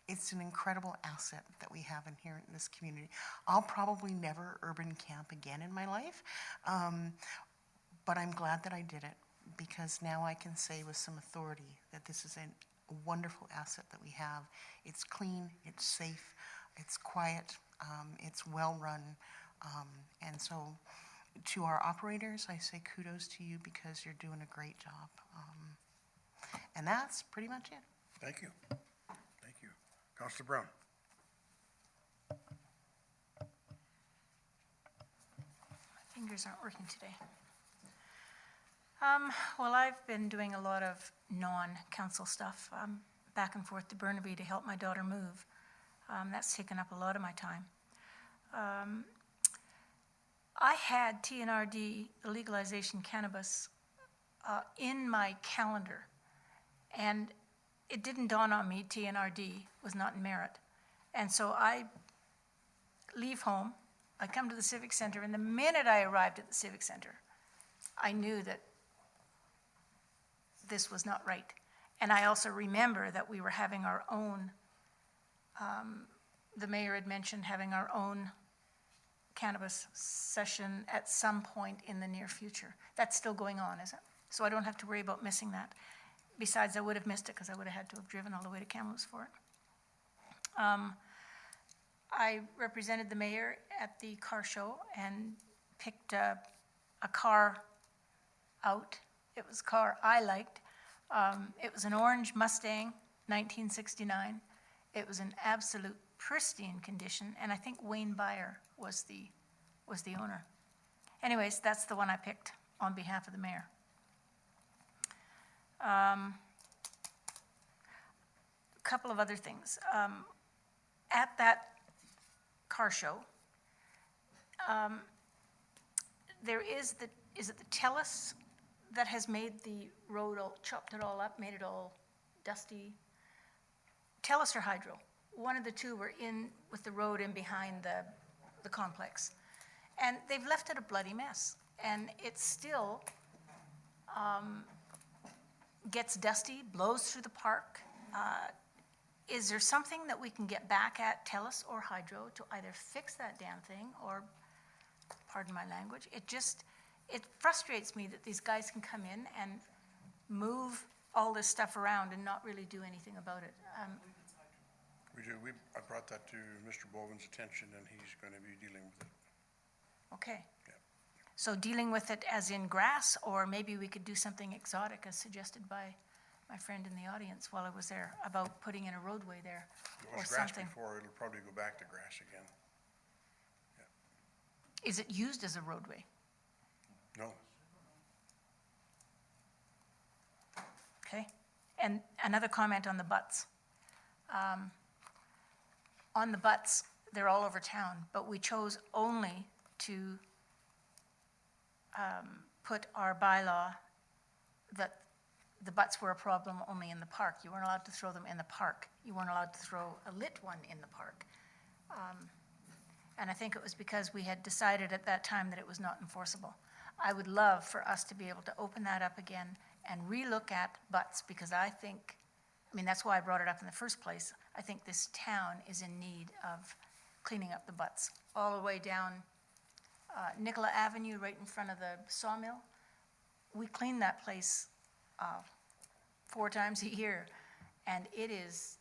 it's an incredible asset that we have in here in this community. I'll probably never urban camp again in my life, but I'm glad that I did it, because now I can say with some authority that this is a wonderful asset that we have. It's clean, it's safe, it's quiet, it's well-run. And so to our operators, I say kudos to you, because you're doing a great job. And that's pretty much it. Thank you. Thank you. Councillor Brown. My fingers aren't working today. Well, I've been doing a lot of non-council stuff, back and forth to Burnaby to help my daughter move. That's taken up a lot of my time. I had TNRD, the legalization cannabis, in my calendar, and it didn't dawn on me TNRD was not in Merritt. And so I leave home, I come to the Civic Center, and the minute I arrived at the Civic Center, I knew that this was not right. And I also remember that we were having our own, the mayor had mentioned having our own cannabis session at some point in the near future. That's still going on, is it? So I don't have to worry about missing that. Besides, I would have missed it because I would have had to have driven all the way to Kamloops for it. I represented the mayor at the car show and picked a car out. It was a car I liked. It was an orange Mustang, 1969. It was in absolute pristine condition, and I think Wayne Byer was the owner. Anyways, that's the one I picked on behalf of the mayor. A couple of other things. At that car show, there is is it the TELUS that has made the road, chopped it all up, made it all dusty? TELUS or Hydro? One of the two were in with the road in behind the complex. And they've left it a bloody mess. And it still gets dusty, blows through the park. Is there something that we can get back at TELUS or Hydro to either fix that damn thing or, pardon my language, it frustrates me that these guys can come in and move all this stuff around and not really do anything about it. We do. I brought that to Mr. Boven's attention, and he's going to be dealing with it. Okay. Yeah. So dealing with it as in grass, or maybe we could do something exotic as suggested by my friend in the audience while I was there about putting in a roadway there It or was grass something. before. It'll probably go back to grass again. Is it used as a roadway? No. Okay. And another comment on the butts. On the butts, they're all over town, but we chose only to put our bylaw that the butts were a problem only in the park. You weren't allowed to throw them in the park. You weren't allowed to throw a lit one in the park. And I think it was because we had decided at that time that it was not enforceable. I would love for us to be able to open that up again and relook at butts, because I think, that's why I brought it up in the first place. I think this town is in need of cleaning up the butts. All the way down Nicola Avenue, right in front of the sawmill. We clean that place 4 times a year, and it is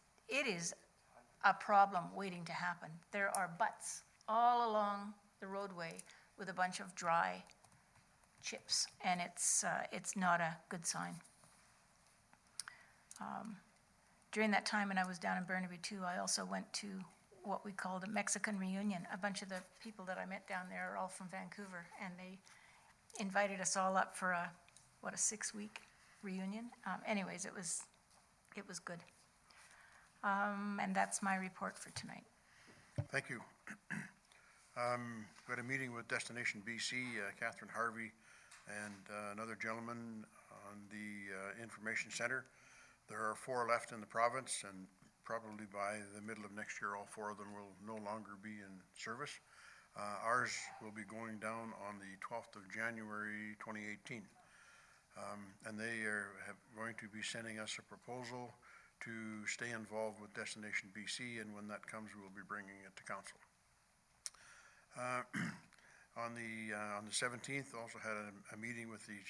a problem waiting to happen. There are butts all along the roadway with a bunch of dry chips, and it's not a good sign. During that time, when I was down in Burnaby too, I also went to what we called a Mexican reunion. A bunch of the people that I met down there are all from Vancouver, and they invited us all up for a 6-week reunion. Anyways, it was good. And that's my report for tonight. Thank you. We had a meeting with Destination BC, Catherine Harvey, and another gentleman on the Information Center. There are 4 left in the province, and probably by the middle of next year, all 4 of them will no longer be in service. Ours will be going down on the 12th of January, 2018. And they are going to be sending us a proposal to stay involved with Destination BC, and when that comes, we'll be bringing it to council. On the 17th, also had a meeting with the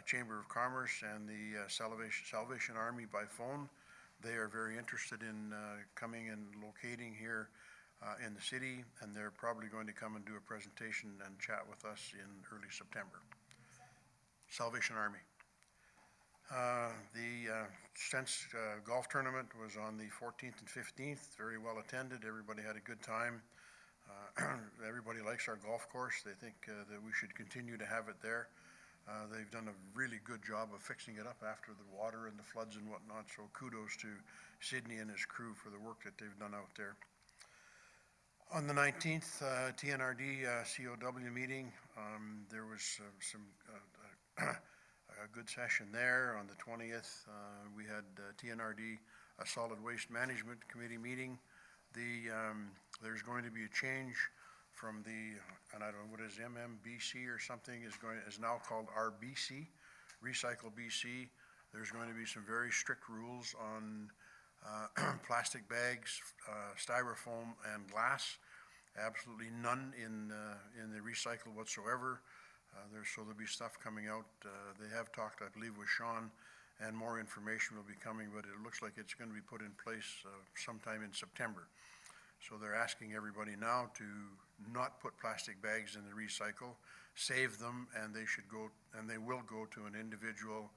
Chamber of Commerce and the Salvation Army by phone. They are very interested in coming and locating here in the city, and they're probably going to come and do a presentation and chat with us in early September. Salvation Army. The Stents golf tournament was on the 14th and 15th, very well attended. Everybody had a good time. Everybody likes our golf course. They think that we should continue to have it there. They've done a really good job of fixing it up after the water and the floods and whatnot, so kudos to Sydney and his crew for the work that they've done out there. On the 19th, TNRD COW meeting, there was a good session there. On the 20th, we had TNRD, a Solid Waste Management Committee meeting. There's going to be a change from the, and I don't know what is MMBC or something, is now called RBC, Recycle BC. There's going to be some very strict rules on plastic bags, styrofoam, and glass. Absolutely none in the recycle whatsoever. So there'll be stuff coming out. They have talked, I believe, with Sean, and more information will be coming, but it looks like it's going to be put in place sometime in September. So they're asking everybody now to not put plastic bags in the recycle, save them, and they should go, and they will go to an individual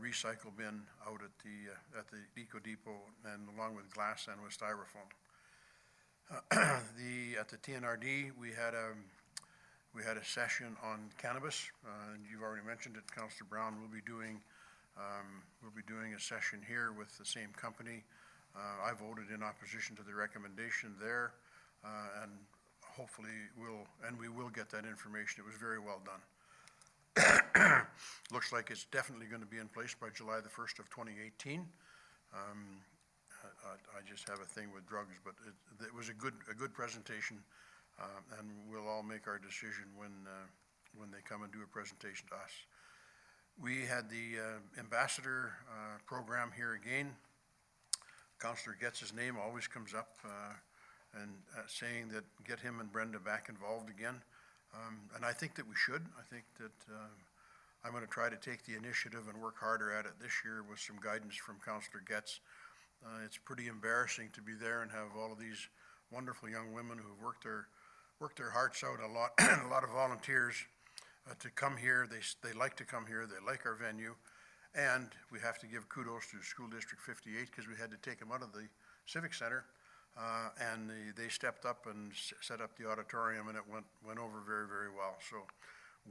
recycle bin out at the Eco Depot, and along with glass and with styrofoam. At the TNRD, we had a session on cannabis, and you've already mentioned it. Councillor Brown will be doing a session here with the same company. I voted in opposition to the recommendation there, and hopefully we will get that information. It was very well done. Looks like it's definitely going to be in place by July the 1st of 2018. I just have a thing with drugs, but it was a good presentation, and we'll all make our decision when they come and do a presentation to us. We had the ambassador program here again. Councillor Getz's name always comes up and saying that get him and Brenda back involved again. And I think that we should. I think that I'm going to try to take the initiative and work harder at it this year with some guidance from Councillor Getz. It's pretty embarrassing to be there and have all of these wonderful young women who've worked their hearts out a lot, a lot of volunteers to come here. They like to come here. They like our venue. And we have to give kudos to School District 58 because we had to take them out of the Civic Center. And they stepped up and set up the auditorium, and it went over very, very well. So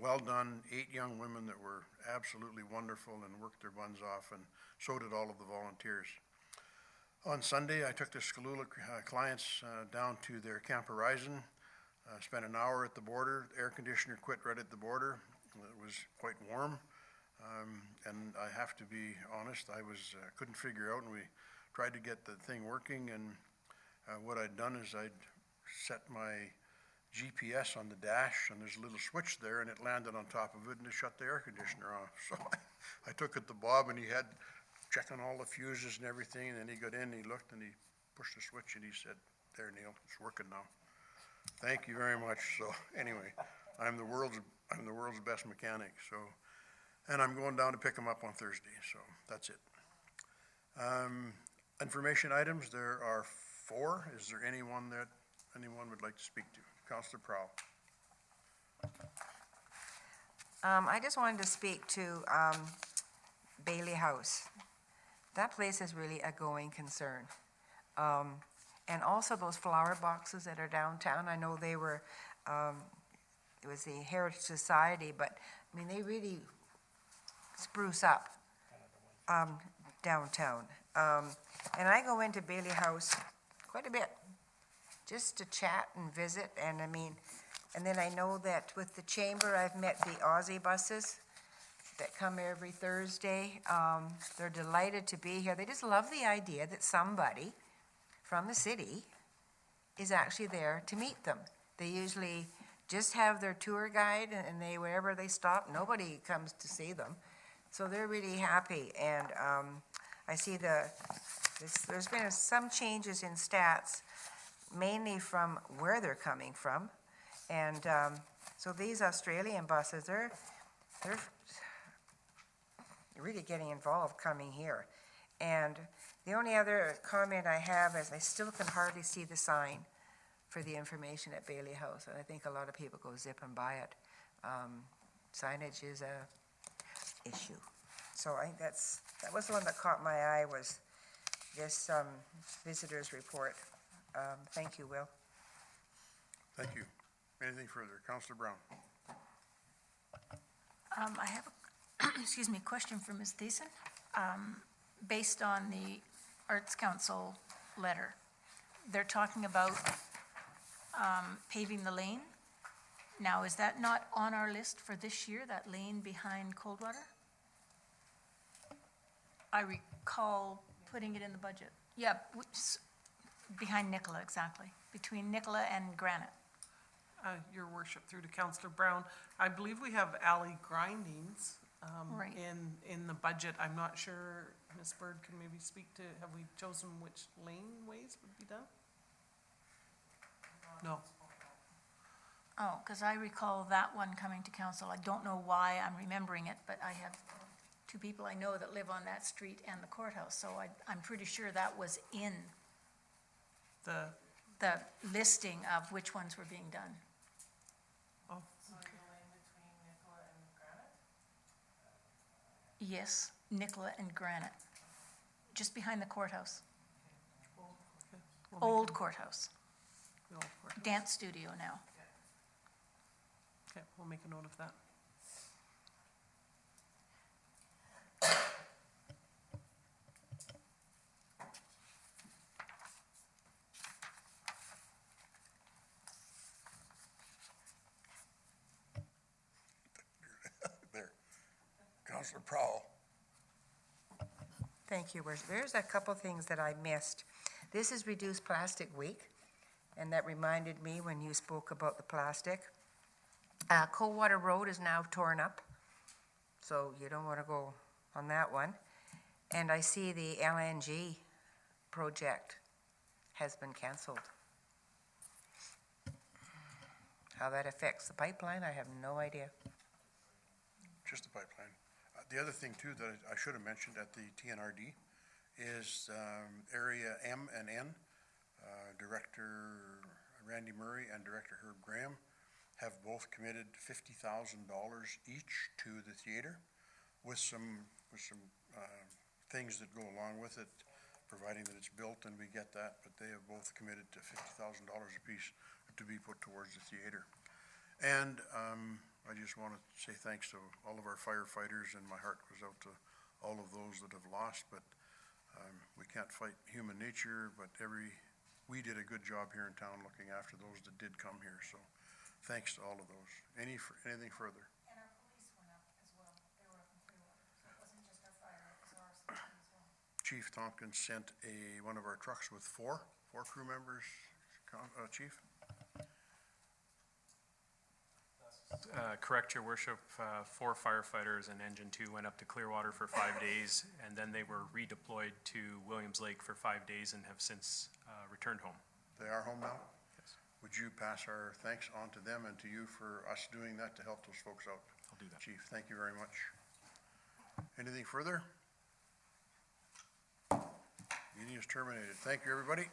well done. 8 young women that were absolutely wonderful and worked their buns off, and so did all of the volunteers. On Sunday, I took the Scalula clients down to their Camp Horizon, spent an hour at the border. The air conditioner quit right at the border. It was quite warm. And I have to be honest, I couldn't figure out, and we tried to get the thing working, and what I'd done is I'd set my GPS on the dash, and there's a little switch there, and it landed on top of it, and it shut the air conditioner off. So I took it to Bob, and he had checking all the fuses and everything, and then he got in, he looked, and he pushed the switch, and he said, "There, Neil, it's working now." Thank you very much. So anyway, I'm the world's best mechanic, so. And I'm going down to pick them up on Thursday, so that's it. Information items, there are 4. Is there anyone would like to speak to? Counselor Prowl. I just wanted to speak to Bailey House. That place is really a going concern. And also those flower boxes that are downtown, I know they were, it was the Heritage Society, but, I mean, they really spruce up downtown. And I go into Bailey House quite a bit, just to chat and visit, and I mean, and then I know that with the chamber, I've met the Aussie buses that come every Thursday. They're delighted to be here. They just love the idea that somebody from the city is actually there to meet them. They usually just have their tour guide, and they, wherever they stop, nobody comes to see them. So they're really happy, and I see there's been some changes in stats, mainly from where they're coming from. And so these Australian buses, they're really getting involved coming here. And the only other comment I have is I still can hardly see the sign for the information at Bailey House, and I think a lot of people go zipping by it. Signage is a issue. So I think that was the one that caught my eye, was this visitor's report. Thank you, Will. Thank you. Anything further? Counselor Brown. I have a, excuse me, question for Ms. Thiessen. Based on the Arts Council letter, they're talking about paving the lane. Now, is that not on our list for this year, that lane behind Coldwater? I recall putting it in the budget. Yeah, behind Nicola, exactly, between Nicola and Granite. Your worship, through to Councillor Brown, I believe we have alley grindings Right. in the budget. I'm not sure, Ms. Bird can maybe speak to, have we chosen which laneways would be done? No. Oh, because I recall that one coming to council. I don't know why I'm remembering it, but I have two people I know that live on that street and the courthouse, so I'm pretty sure that was in The, the listing of which ones were being done. oh, Yes, Nicola and Granite, just behind the courthouse, okay. We'll make old courthouse, the old court. dance studio now. Okay, we'll make a note of that. There. Counselor Prowl. Thank you, Worship. There's a couple things that I missed. This is Reduced Plastic Week, and that reminded me when you spoke about the plastic. Coldwater Road is now torn up, so you don't want to go on that one. And I see the LNG project has been canceled. How that affects the pipeline, I have no idea. Just the pipeline. The other thing too that I should have mentioned at the TNRD is Area M and N, Director Randy Murray and Director Herb Graham have both committed $50,000 each to the theater with some things that go along with it, providing that it's built and we get that, but they have both committed to $50,000 apiece to be put towards the theater. And I just want to say thanks to all of our firefighters, and my heart goes out to all of those that have lost, but we can't fight human nature, but we did a good job here in town looking after those that did come here, so thanks to all of those. Anything further? And our police went up as well. They were up in Clearwater, so it wasn't just our fire, it was ours as well. Chief Tompkins sent one of our trucks with four crew members, Chief? Correct, Your Worship. 4 firefighters and Engine 2 went up to Clearwater for 5 days, and then they were redeployed to Williams Lake for 5 days and have since returned home. They are home now? Yes. Would you pass our thanks on to them and to you for us doing that to help those folks out? I'll do that. Chief, thank you very much. Anything further? Meeting is terminated. Thank you, everybody.